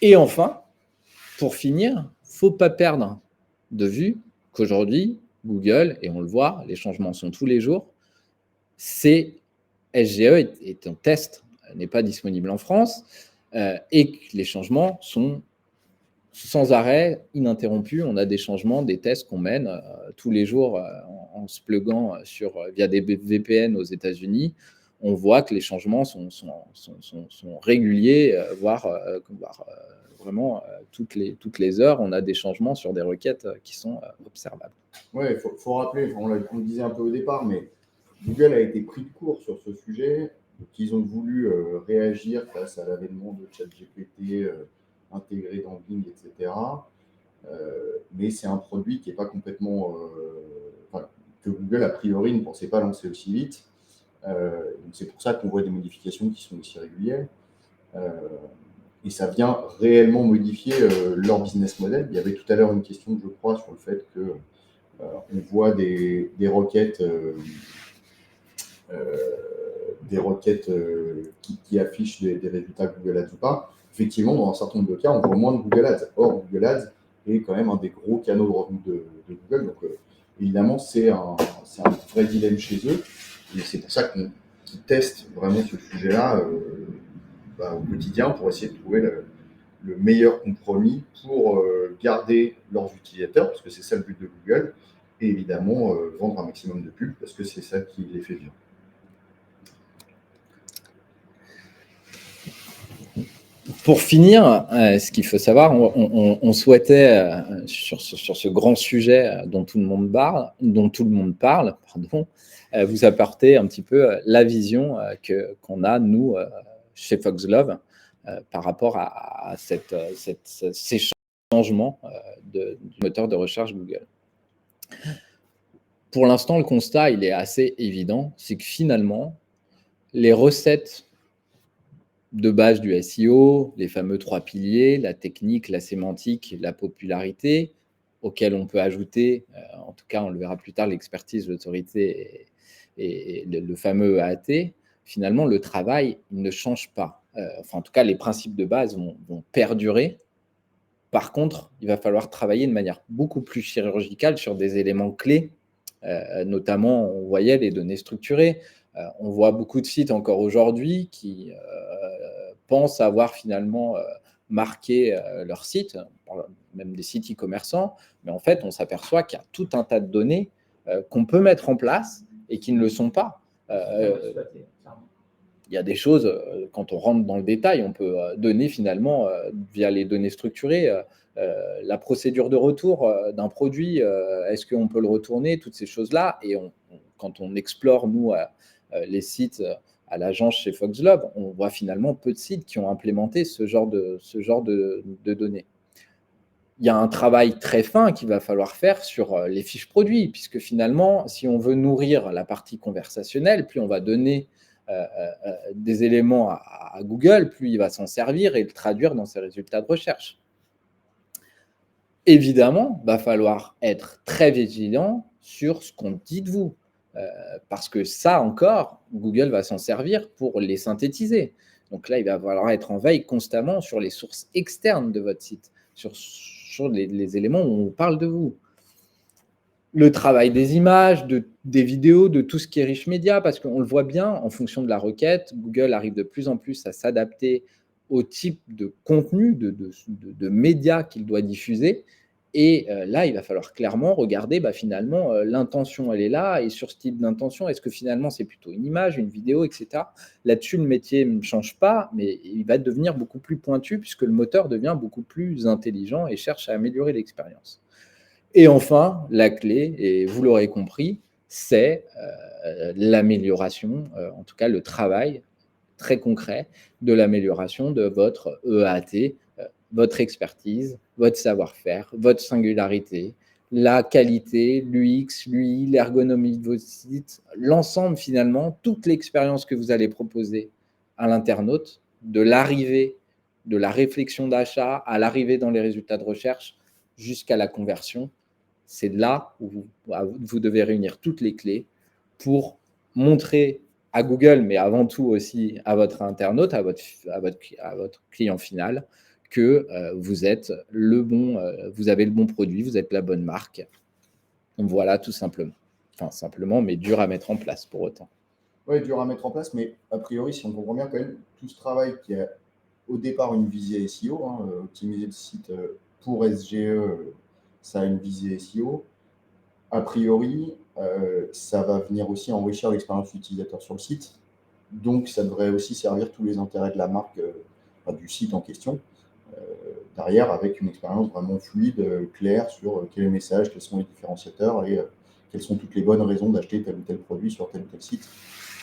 Et enfin, pour finir, il ne faut pas perdre de vue qu'aujourd'hui, Google, et on le voit, les changements sont tous les jours, SGE est en test, n'est pas disponible en France, et que les changements sont sans arrêt, ininterrompu. On a des changements, des tests qu'on mène tous les jours en se pluguant via des VPN aux États-Unis. On voit que les changements sont réguliers, voire vraiment toutes les heures, on a des changements sur des requêtes qui sont observables. Oui, il faut rappeler, on le disait un peu au départ, mais Google a été pris de court sur ce sujet. Donc, ils ont voulu réagir face à l'avènement de ChatGPT intégré dans Bing, etc. Mais c'est un produit qui n'est pas complètement... que Google, a priori, ne pensait pas lancer aussi vite. Donc c'est pour ça qu'on voit des modifications qui sont aussi régulières. Et ça vient réellement modifier leur business model. Il y avait tout à l'heure une question, je crois, sur le fait que on voit des requêtes, qui affichent des résultats Google Ads ou pas. Effectivement, dans un certain nombre de cas, on voit moins de Google Ads. Or, Google Ads est quand même un des gros canaux de revenus de Google. Donc, évidemment, c'est un vrai dilemme chez eux. Et c'est pour ça qu'ils testent vraiment ce sujet-là au quotidien pour essayer de trouver le meilleur compromis pour garder leurs utilisateurs, parce que c'est ça le but de Google, et évidemment vendre un maximum de pubs, parce que c'est ça qui les fait vivre. Pour finir, ce qu'il faut savoir, on souhaitait, sur ce grand sujet dont tout le monde parle, vous apporter un petit peu la vision qu'on a, nous, chez Foxglove, par rapport à ces changements du moteur de recherche Google. Pour l'instant, le constat, il est assez évident, c'est que finalement, les recettes de base du SEO, les fameux 3 piliers, la technique, la sémantique, la popularité, auxquels on peut ajouter, en tout cas on le verra plus tard, l'expertise, l'autorité et le fameux EAT, finalement le travail il ne change pas. Enfin en tout cas les principes de base vont perdurer. Par contre, il va falloir travailler de manière beaucoup plus chirurgicale sur des éléments clés, notamment, on voyait les données structurées. On voit beaucoup de sites encore aujourd'hui qui pensent avoir finalement marqué leur site, même des sites e-commerçants, mais en fait, on s'aperçoit qu'il y a tout un tas de données qu'on peut mettre en place et qui ne le sont pas. Il y a des choses, quand on rentre dans le détail, on peut donner finalement, via les données structurées, la procédure de retour d'un produit, est-ce qu'on peut le retourner, toutes ces choses-là. Et quand on explore, nous, les sites à l'agence chez Foxglove, on voit finalement peu de sites qui ont implémenté ce genre de données. Il y a un travail très fin qu'il va falloir faire sur les fiches produits, puisque finalement, si on veut nourrir la partie conversationnelle, plus on va donner des éléments à Google, plus il va s'en servir et le traduire dans ses résultats de recherche. Évidemment, il va falloir être très vigilant sur ce qu'on dit de vous, parce que ça encore, Google va s'en servir pour les synthétiser. Donc là, il va falloir être en veille constamment sur les sources externes de votre site, sur les éléments où on parle de vous. Le travail des images, des vidéos, de tout ce qui est riche média, parce qu'on le voit bien, en fonction de la requête, Google arrive de plus en plus à s'adapter au type de contenu, de médias qu'il doit diffuser. Et là, il va falloir clairement regarder, finalement, l'intention, elle est là. Et sur ce type d'intention, est-ce que finalement, c'est plutôt une image, une vidéo, etc. Là-dessus, le métier ne change pas, mais il va devenir beaucoup plus pointu puisque le moteur devient beaucoup plus intelligent et cherche à améliorer l'expérience. Et enfin, la clé, et vous l'aurez compris, c'est l'amélioration, en tout cas le travail très concret de l'amélioration de votre EAT, votre expertise, votre savoir-faire, votre singularité, la qualité, l'UX, l'UI, l'ergonomie de votre site, l'ensemble finalement, toute l'expérience que vous allez proposer à l'internaute, de l'arrivée, de la réflexion d'achat à l'arrivée dans les résultats de recherche jusqu'à la conversion. C'est là où vous devez réunir toutes les clés pour montrer à Google, mais avant tout aussi à votre internaute, à votre client final, que vous êtes vous avez le bon produit, vous êtes la bonne marque. Donc voilà, tout simplement. Enfin, simplement, mais dur à mettre en place pour autant. Oui, dur à mettre en place, mais a priori, si on comprend bien, quand même, tout ce travail qui a au départ une visée SEO, optimiser le site pour SGE, ça a une visée SEO. A priori, ça va venir aussi enrichir l'expérience utilisateur sur le site. Donc, ça devrait aussi servir tous les intérêts de la marque, du site en question, derrière, avec une expérience vraiment fluide, claire sur quel est le message, quels sont les différenciateurs et quelles sont toutes les bonnes raisons d'acheter tel ou tel produit sur tel ou tel site.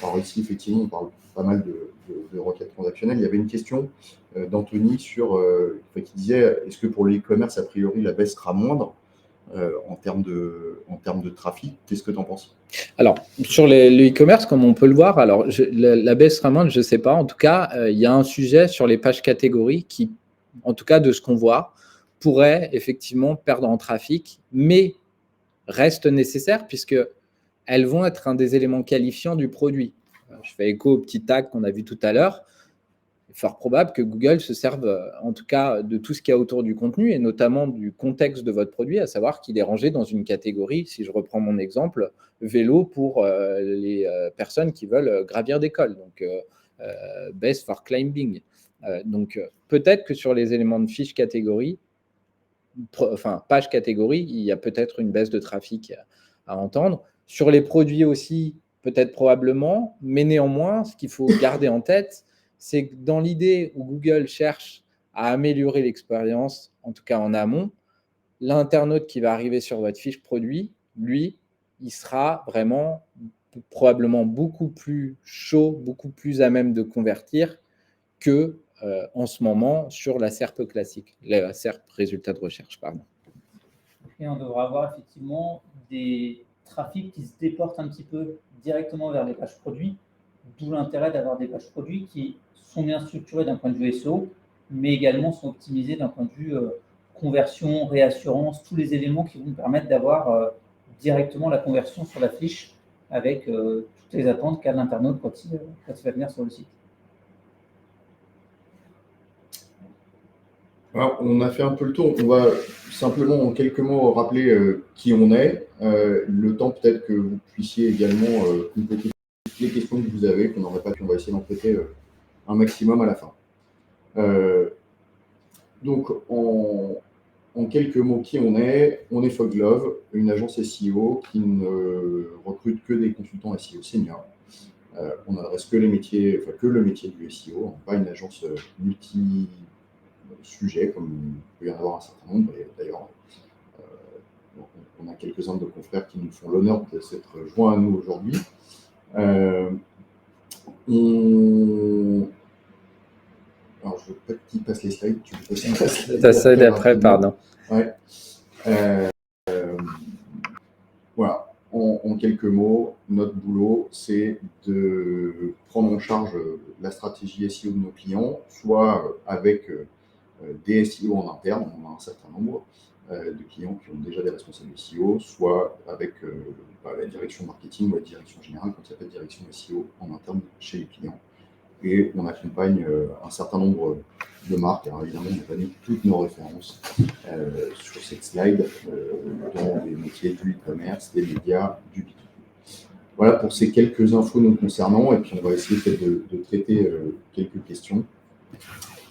Alors ici, effectivement, on parle pas mal de requêtes transactionnelles. Il y avait une question d'Anthony qui disait, est-ce que pour l'e-commerce, a priori, la baisse sera moindre en termes de trafic? Qu'est-ce que tu en penses? Alors, sur le e-commerce, comme on peut le voir, alors la baisse sera moindre, je ne sais pas. En tout cas, il y a un sujet sur les pages catégories qui, en tout cas de ce qu'on voit, pourrait effectivement perdre en trafic, mais reste nécessaire puisqu'elles vont être un des éléments qualifiants du produit. Je fais écho au petit tag qu'on a vu tout à l'heure. Il est fort probable que Google se serve en tout cas de tout ce qu'il y a autour du contenu et notamment du contexte de votre produit, à savoir qu'il est rangé dans une catégorie, si je reprends mon exemple, vélo pour les personnes qui veulent gravir des cols, donc best for climbing. Donc peut-être que sur les éléments de fiche catégorie, page catégorie, il y a peut-être une baisse de trafic à entendre. Sur les produits aussi, peut-être probablement, mais néanmoins, ce qu'il faut garder en tête, c'est que dans l'idée où Google cherche à améliorer l'expérience, en tout cas en amont, l'internaute qui va arriver sur votre fiche produit, lui, il sera vraiment probablement beaucoup plus chaud, beaucoup plus à même de convertir que en ce moment sur la SERP classique, la SERP résultat de recherche, pardon. Et on devra avoir effectivement des trafics qui se déportent un petit peu directement vers les pages produits, d'où l'intérêt d'avoir des pages produits qui sont bien structurées d'un point de vue SEO, mais également sont optimisées d'un point de vue conversion, réassurance, tous les éléments qui vont permettre d'avoir directement la conversion sur la fiche avec toutes les attentes qu'a l'internaute quand il va venir sur le site. Alors, on a fait un peu le tour. On va simplement en quelques mots rappeler qui on est. Le temps peut-être que vous puissiez également compléter les questions que vous avez, qu'on n'aurait pas pu. On va essayer d'en traiter un maximum à la fin. Donc, en quelques mots, qui on est Foglove, une agence SEO qui ne recrute que des consultants SEO seniors. On n'adresse que le métier du SEO, pas une agence multi-sujet, comme il peut y en avoir un certain nombre. Et d'ailleurs, on a quelques-uns de nos confrères qui nous font l'honneur de s'être joints à nous aujourd'hui. Alors, je veux pas qu'il passe les slides. Tu veux passer Ta slide après, pardon. Ouais. Voilà. En quelques mots, notre boulot, c'est de prendre en charge la stratégie SEO de nos clients, soit avec des SEO en interne, on a un certain nombre de clients qui ont déjà des responsables SEO, soit avec la direction marketing ou la direction générale, quand il s'appelle direction SEO en interne chez les clients. Et on accompagne un certain nombre de marques. Alors évidemment, on n'a pas mis toutes nos références sur cette slide dans des métiers du e-commerce, des médias, du B2B. Voilà pour ces quelques infos nous concernant, et puis on va essayer peut-être de traiter quelques questions.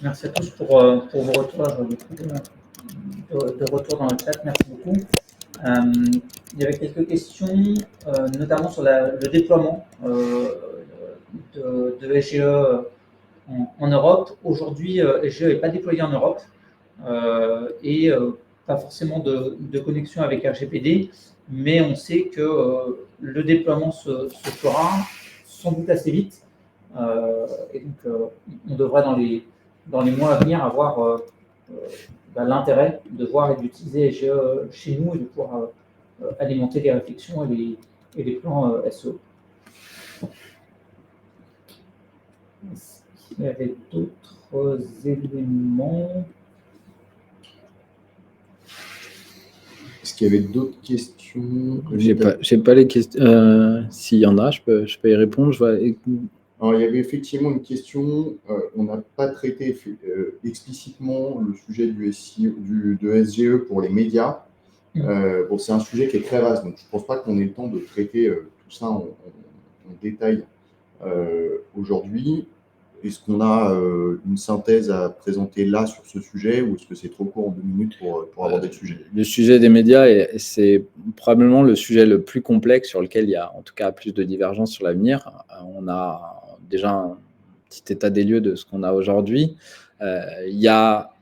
Merci à tous pour vos retours. De retour dans le chat, merci beaucoup. Il y avait quelques questions, notamment sur le déploiement de SGE en Europe. Aujourd'hui, SGE n'est pas déployé en Europe et pas forcément de connexion avec RGPD, mais on sait que le déploiement se fera sans doute assez vite. Et donc, on devrait dans les mois à venir avoir l'intérêt de voir et d'utiliser SGE chez nous et de pouvoir alimenter les réflexions et les plans SEO. Est-ce qu'il y avait d'autres éléments? Est-ce qu'il y avait d'autres questions? J'ai pas les questions. S'il y en a, je peux y répondre. Alors, il y avait effectivement une question. On n'a pas traité explicitement le sujet de SGE pour les médias. Bon, c'est un sujet qui est très vaste, donc je ne pense pas qu'on ait le temps de traiter tout ça en détail aujourd'hui. Est-ce qu'on a une synthèse à présenter là sur ce sujet, ou est-ce que c'est trop court en 2 minutes pour aborder le sujet? Le sujet des médias, c'est probablement le sujet le plus complexe sur lequel il y a en tout cas plus de divergences sur l'avenir. On a déjà un petit état des lieux de ce qu'on a aujourd'hui. Il y a,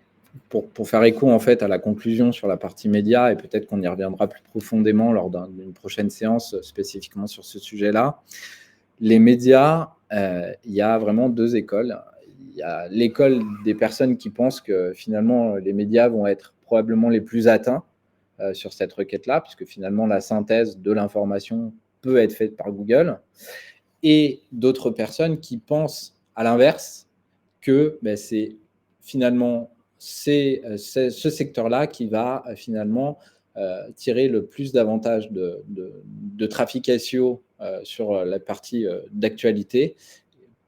pour faire écho en fait à la conclusion sur la partie médias, et peut-être qu'on y reviendra plus profondément lors d'une prochaine séance spécifiquement sur ce sujet-là, les médias, il y a vraiment 2 écoles. Il y a l'école des personnes qui pensent que finalement les médias vont être probablement les plus atteints sur cette requête-là, puisque finalement la synthèse de l'information peut être faite par Google, et d'autres personnes qui pensent à l'inverse, que c'est finalement ce secteur-là qui va finalement tirer le plus d'avantages de trafic SEO sur la partie d'actualité,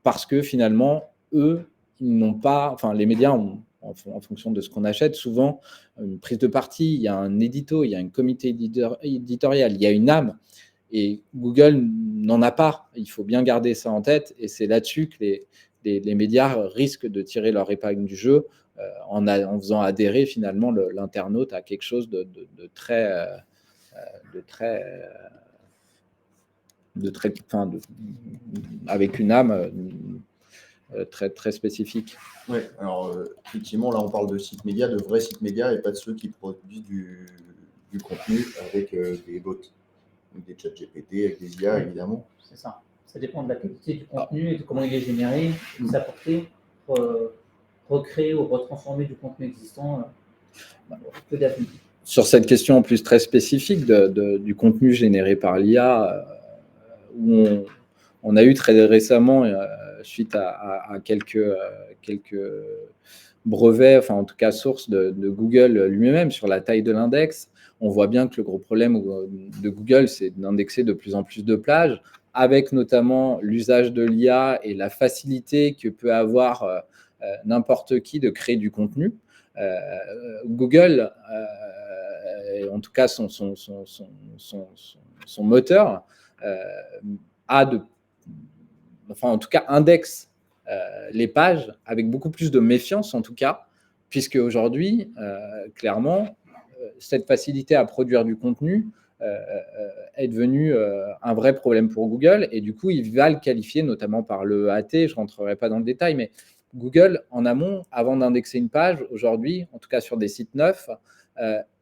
parce que finalement, eux, ils n'ont pas, enfin les médias ont, en fonction de ce qu'on achète, souvent une prise de parti, il y a un édito, il y a un comité éditorial, il y a une âme, et Google n'en a pas. Il faut bien garder ça en tête, et c'est là-dessus que les médias risquent de tirer leur épingle du jeu en faisant adhérer finalement l'internaute à quelque chose avec une âme très, très spécifique. Oui, alors effectivement, là on parle de sites médias, de vrais sites médias, et pas de ceux qui produisent du contenu avec des bots, des chats GPT, avec des IA évidemment. C'est ça. Ça dépend de la qualité du contenu et de comment il est généré, de sa portée, pour recréer ou retransformer du contenu existant. Que d'avenir. Sur cette question en plus très spécifique du contenu généré par l'IA, où on a eu très récemment, suite à quelques brevets, enfin en tout cas sources de Google lui-même sur la taille de l'index, on voit bien que le gros problème de Google, c'est d'indexer de plus en plus de pages, avec notamment l'usage de l'IA et la facilité que peut avoir n'importe qui de créer du contenu. Google, en tout cas son moteur, en tout cas indexe les pages avec beaucoup plus de méfiance en tout cas, puisque aujourd'hui, clairement, cette facilité à produire du contenu est devenue un vrai problème pour Google, et du coup, il va le qualifier notamment par le AT, je ne rentrerai pas dans le détail, mais Google, en amont, avant d'indexer une page, aujourd'hui, en tout cas sur des sites neufs,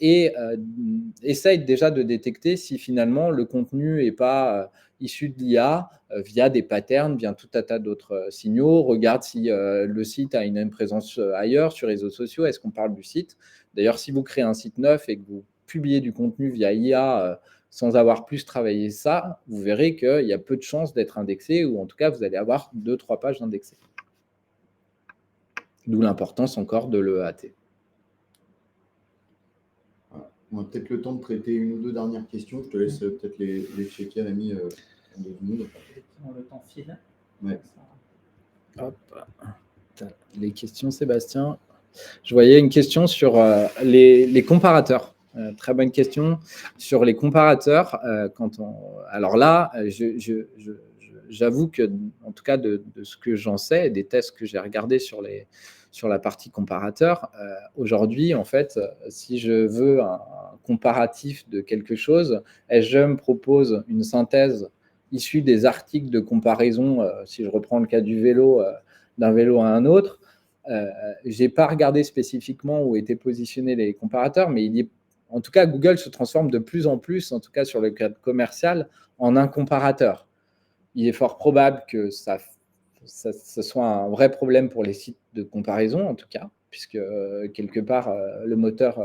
essaye déjà de détecter si finalement le contenu n'est pas issu de l'IA via des patterns, via tout un tas d'autres signaux, regarde si le site a une présence ailleurs, sur les réseaux sociaux, est-ce qu'on parle du site. D'ailleurs, si vous créez un site neuf et que vous publiez du contenu via IA sans avoir plus travaillé ça, vous verrez qu'il y a peu de chances d'être indexé, ou en tout cas, vous allez avoir 2-3 pages indexées. D'où l'importance encore de l'EAT. On a peut-être le temps de traiter une ou deux dernières questions. Je te laisse peut-être les checker, Rémi, en 2 secondes. Le temps file. Ouais. Hop. Les questions, Sébastien. Je voyais une question sur les comparateurs. Très bonne question sur les comparateurs. Alors là, j'avoue que, en tout cas, de ce que j'en sais, des tests que j'ai regardés sur la partie comparateur, aujourd'hui, en fait, si je veux un comparatif de quelque chose, je me propose une synthèse issue des articles de comparaison, si je reprends le cas du vélo, d'un vélo à un autre. Je n'ai pas regardé spécifiquement où étaient positionnés les comparateurs, mais en tout cas, Google se transforme de plus en plus, en tout cas sur le cadre commercial, en un comparateur. Il est fort probable que ça soit un vrai problème pour les sites de comparaison, en tout cas, puisque quelque part, le moteur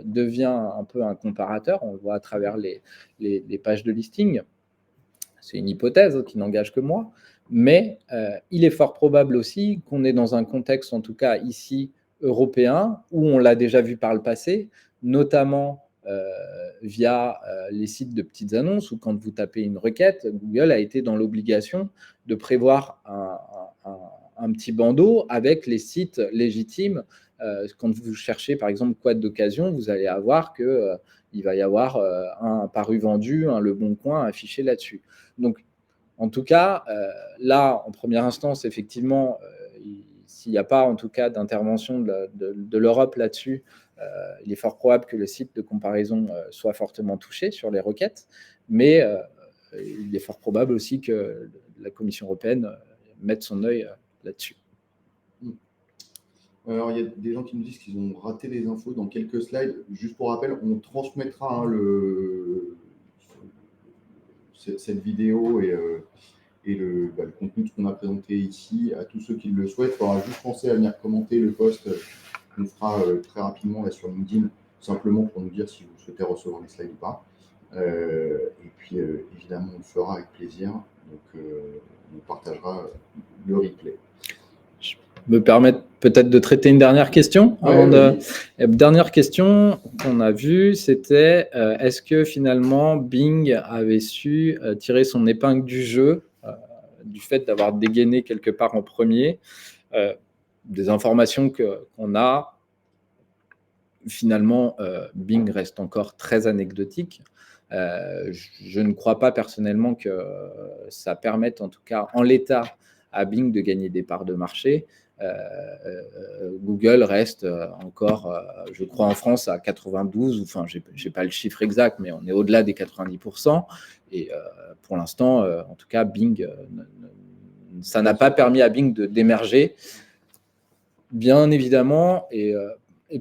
devient un peu un comparateur. On le voit à travers les pages de listing. C'est une hypothèse qui n'engage que moi. Mais il est fort probable aussi qu'on est dans un contexte, en tout cas ici, européen, où on l'a déjà vu par le passé, notamment via les sites de petites annonces, où quand vous tapez une requête, Google a été dans l'obligation de prévoir un petit bandeau avec les sites légitimes. Quand vous cherchez, par exemple, quad d'occasion, vous allez avoir qu'il va y avoir un paru vendu, un Le Bon Coin affiché là-dessus. Donc, en tout cas, là, en première instance, effectivement, s'il n'y a pas, en tout cas, d'intervention de l'Europe là-dessus, il est fort probable que le site de comparaison soit fortement touché sur les requêtes, mais il est fort probable aussi que la Commission européenne mette son œil là-dessus. Alors, il y a des gens qui nous disent qu'ils ont raté les infos dans quelques slides. Juste pour rappel, on transmettra cette vidéo et le contenu qu'on a présenté ici à tous ceux qui le souhaitent. Il faudra juste penser à venir commenter le post qu'on fera très rapidement là, sur LinkedIn, simplement pour nous dire si vous souhaitez recevoir les slides ou pas. Et puis, évidemment, on le fera avec plaisir. Donc, on partagera le replay. Je me permettre peut-être de traiter une dernière question. Dernière question qu'on a vue, c'était est-ce que finalement Bing avait su tirer son épingle du jeu du fait d'avoir dégainé quelque part en premier des informations qu'on a. Finalement, Bing reste encore très anecdotique. Je ne crois pas personnellement que ça permette, en tout cas en l'état, à Bing de gagner des parts de marché. Google reste encore, je crois en France, à 92, enfin, je n'ai pas le chiffre exact, mais on est au-delà des 90%. Et pour l'instant, en tout cas, Bing, ça n'a pas permis à Bing d'émerger. Bien évidemment, et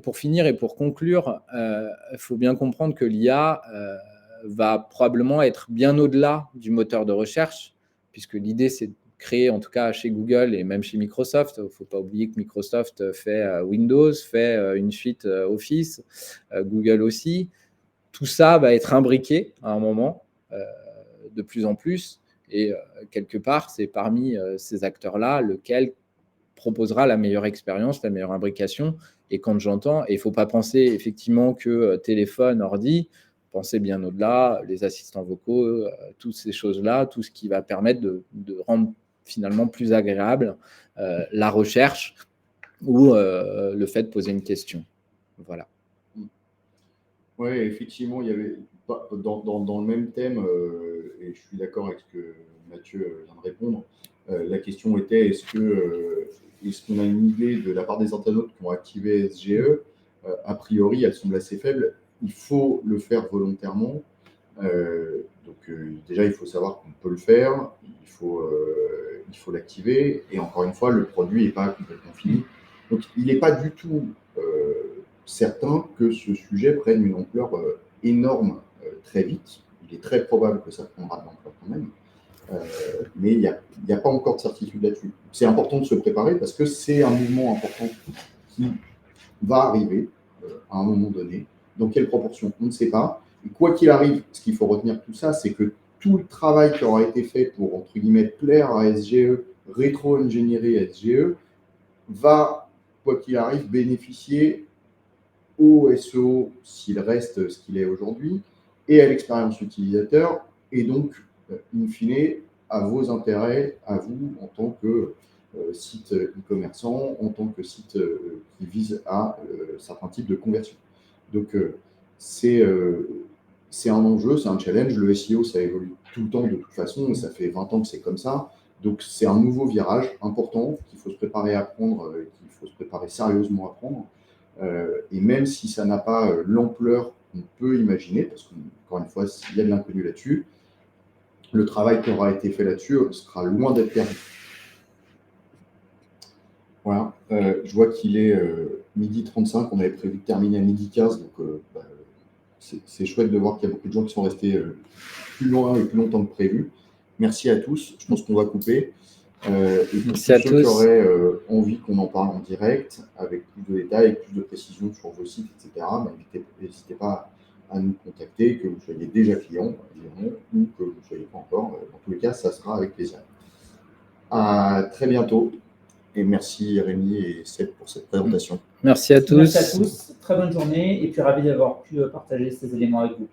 pour finir et pour conclure, il faut bien comprendre que l'IA va probablement être bien au-delà du moteur de recherche, puisque l'idée, c'est de créer, en tout cas chez Google et même chez Microsoft. Il ne faut pas oublier que Microsoft fait Windows, fait une suite Office, Google aussi. Tout ça va être imbriqué à un moment, de plus en plus. Et quelque part, c'est parmi ces acteurs-là lequel proposera la meilleure expérience, la meilleure imbrication. Et quand j'entends, et il ne faut pas penser effectivement que téléphone, ordi, pensez bien au-delà, les assistants vocaux, toutes ces choses-là, tout ce qui va permettre de rendre finalement plus agréable la recherche ou le fait de poser une question. Voilà. Oui, effectivement, il y avait dans le même thème, et je suis d'accord avec ce que Mathieu vient de répondre, la question était est-ce qu'on a une idée de la part des internautes qui ont activé SGE? A priori, elle semble assez faible. Il faut le faire volontairement. Déjà, il faut savoir qu'on peut le faire, il faut l'activer, et encore une fois, le produit n'est pas complètement fini. Donc, il n'est pas du tout certain que ce sujet prenne une ampleur énorme très vite. Il est très probable que ça prendra de l'ampleur quand même, mais il n'y a pas encore de certitude là-dessus. C'est important de se préparer parce que c'est un mouvement important qui va arriver à un moment donné. Dans quelle proportion, on ne sait pas. Et quoi qu'il arrive, ce qu'il faut retenir de tout ça, c'est que tout le travail qui aura été fait pour, entre guillemets, plaire à SGE, rétro-ingénierie à SGE, va, quoi qu'il arrive, bénéficier au SEO s'il reste ce qu'il est aujourd'hui, et à l'expérience utilisateur, et donc, in fine, à vos intérêts, à vous, en tant que site e-commerçant, en tant que site qui vise à certains types de conversion. Donc, c'est un enjeu, c'est un challenge. Le SEO, ça évolue tout le temps de toute façon, et ça fait 20 ans que c'est comme ça. Donc, c'est un nouveau virage important qu'il faut se préparer à prendre, qu'il faut se préparer sérieusement à prendre. Et même si ça n'a pas l'ampleur qu'on peut imaginer, parce qu'encore une fois, il y a de l'inconnu là-dessus, le travail qui aura été fait là-dessus sera loin d'être perdu. Voilà, je vois qu'il est 12h35, on avait prévu de terminer à 12h15, donc c'est chouette de voir qu'il y a beaucoup de gens qui sont restés plus loin et plus longtemps que prévu. Merci à tous, je pense qu'on va couper. Et pour Merci à ceux tous. qui auraient envie qu'on en parle en direct, avec plus de détails, avec plus de précision sur vos sites, etc., n'hésitez pas à nous contacter, que vous soyez déjà client, évidemment, ou que vous ne soyez pas encore. Dans tous les cas, ça sera avec plaisir. À très bientôt, et merci Rémi et Seb pour cette présentation. Merci à tous. Merci à tous, très bonne journée, et puis ravi d'avoir pu partager ces éléments avec vous.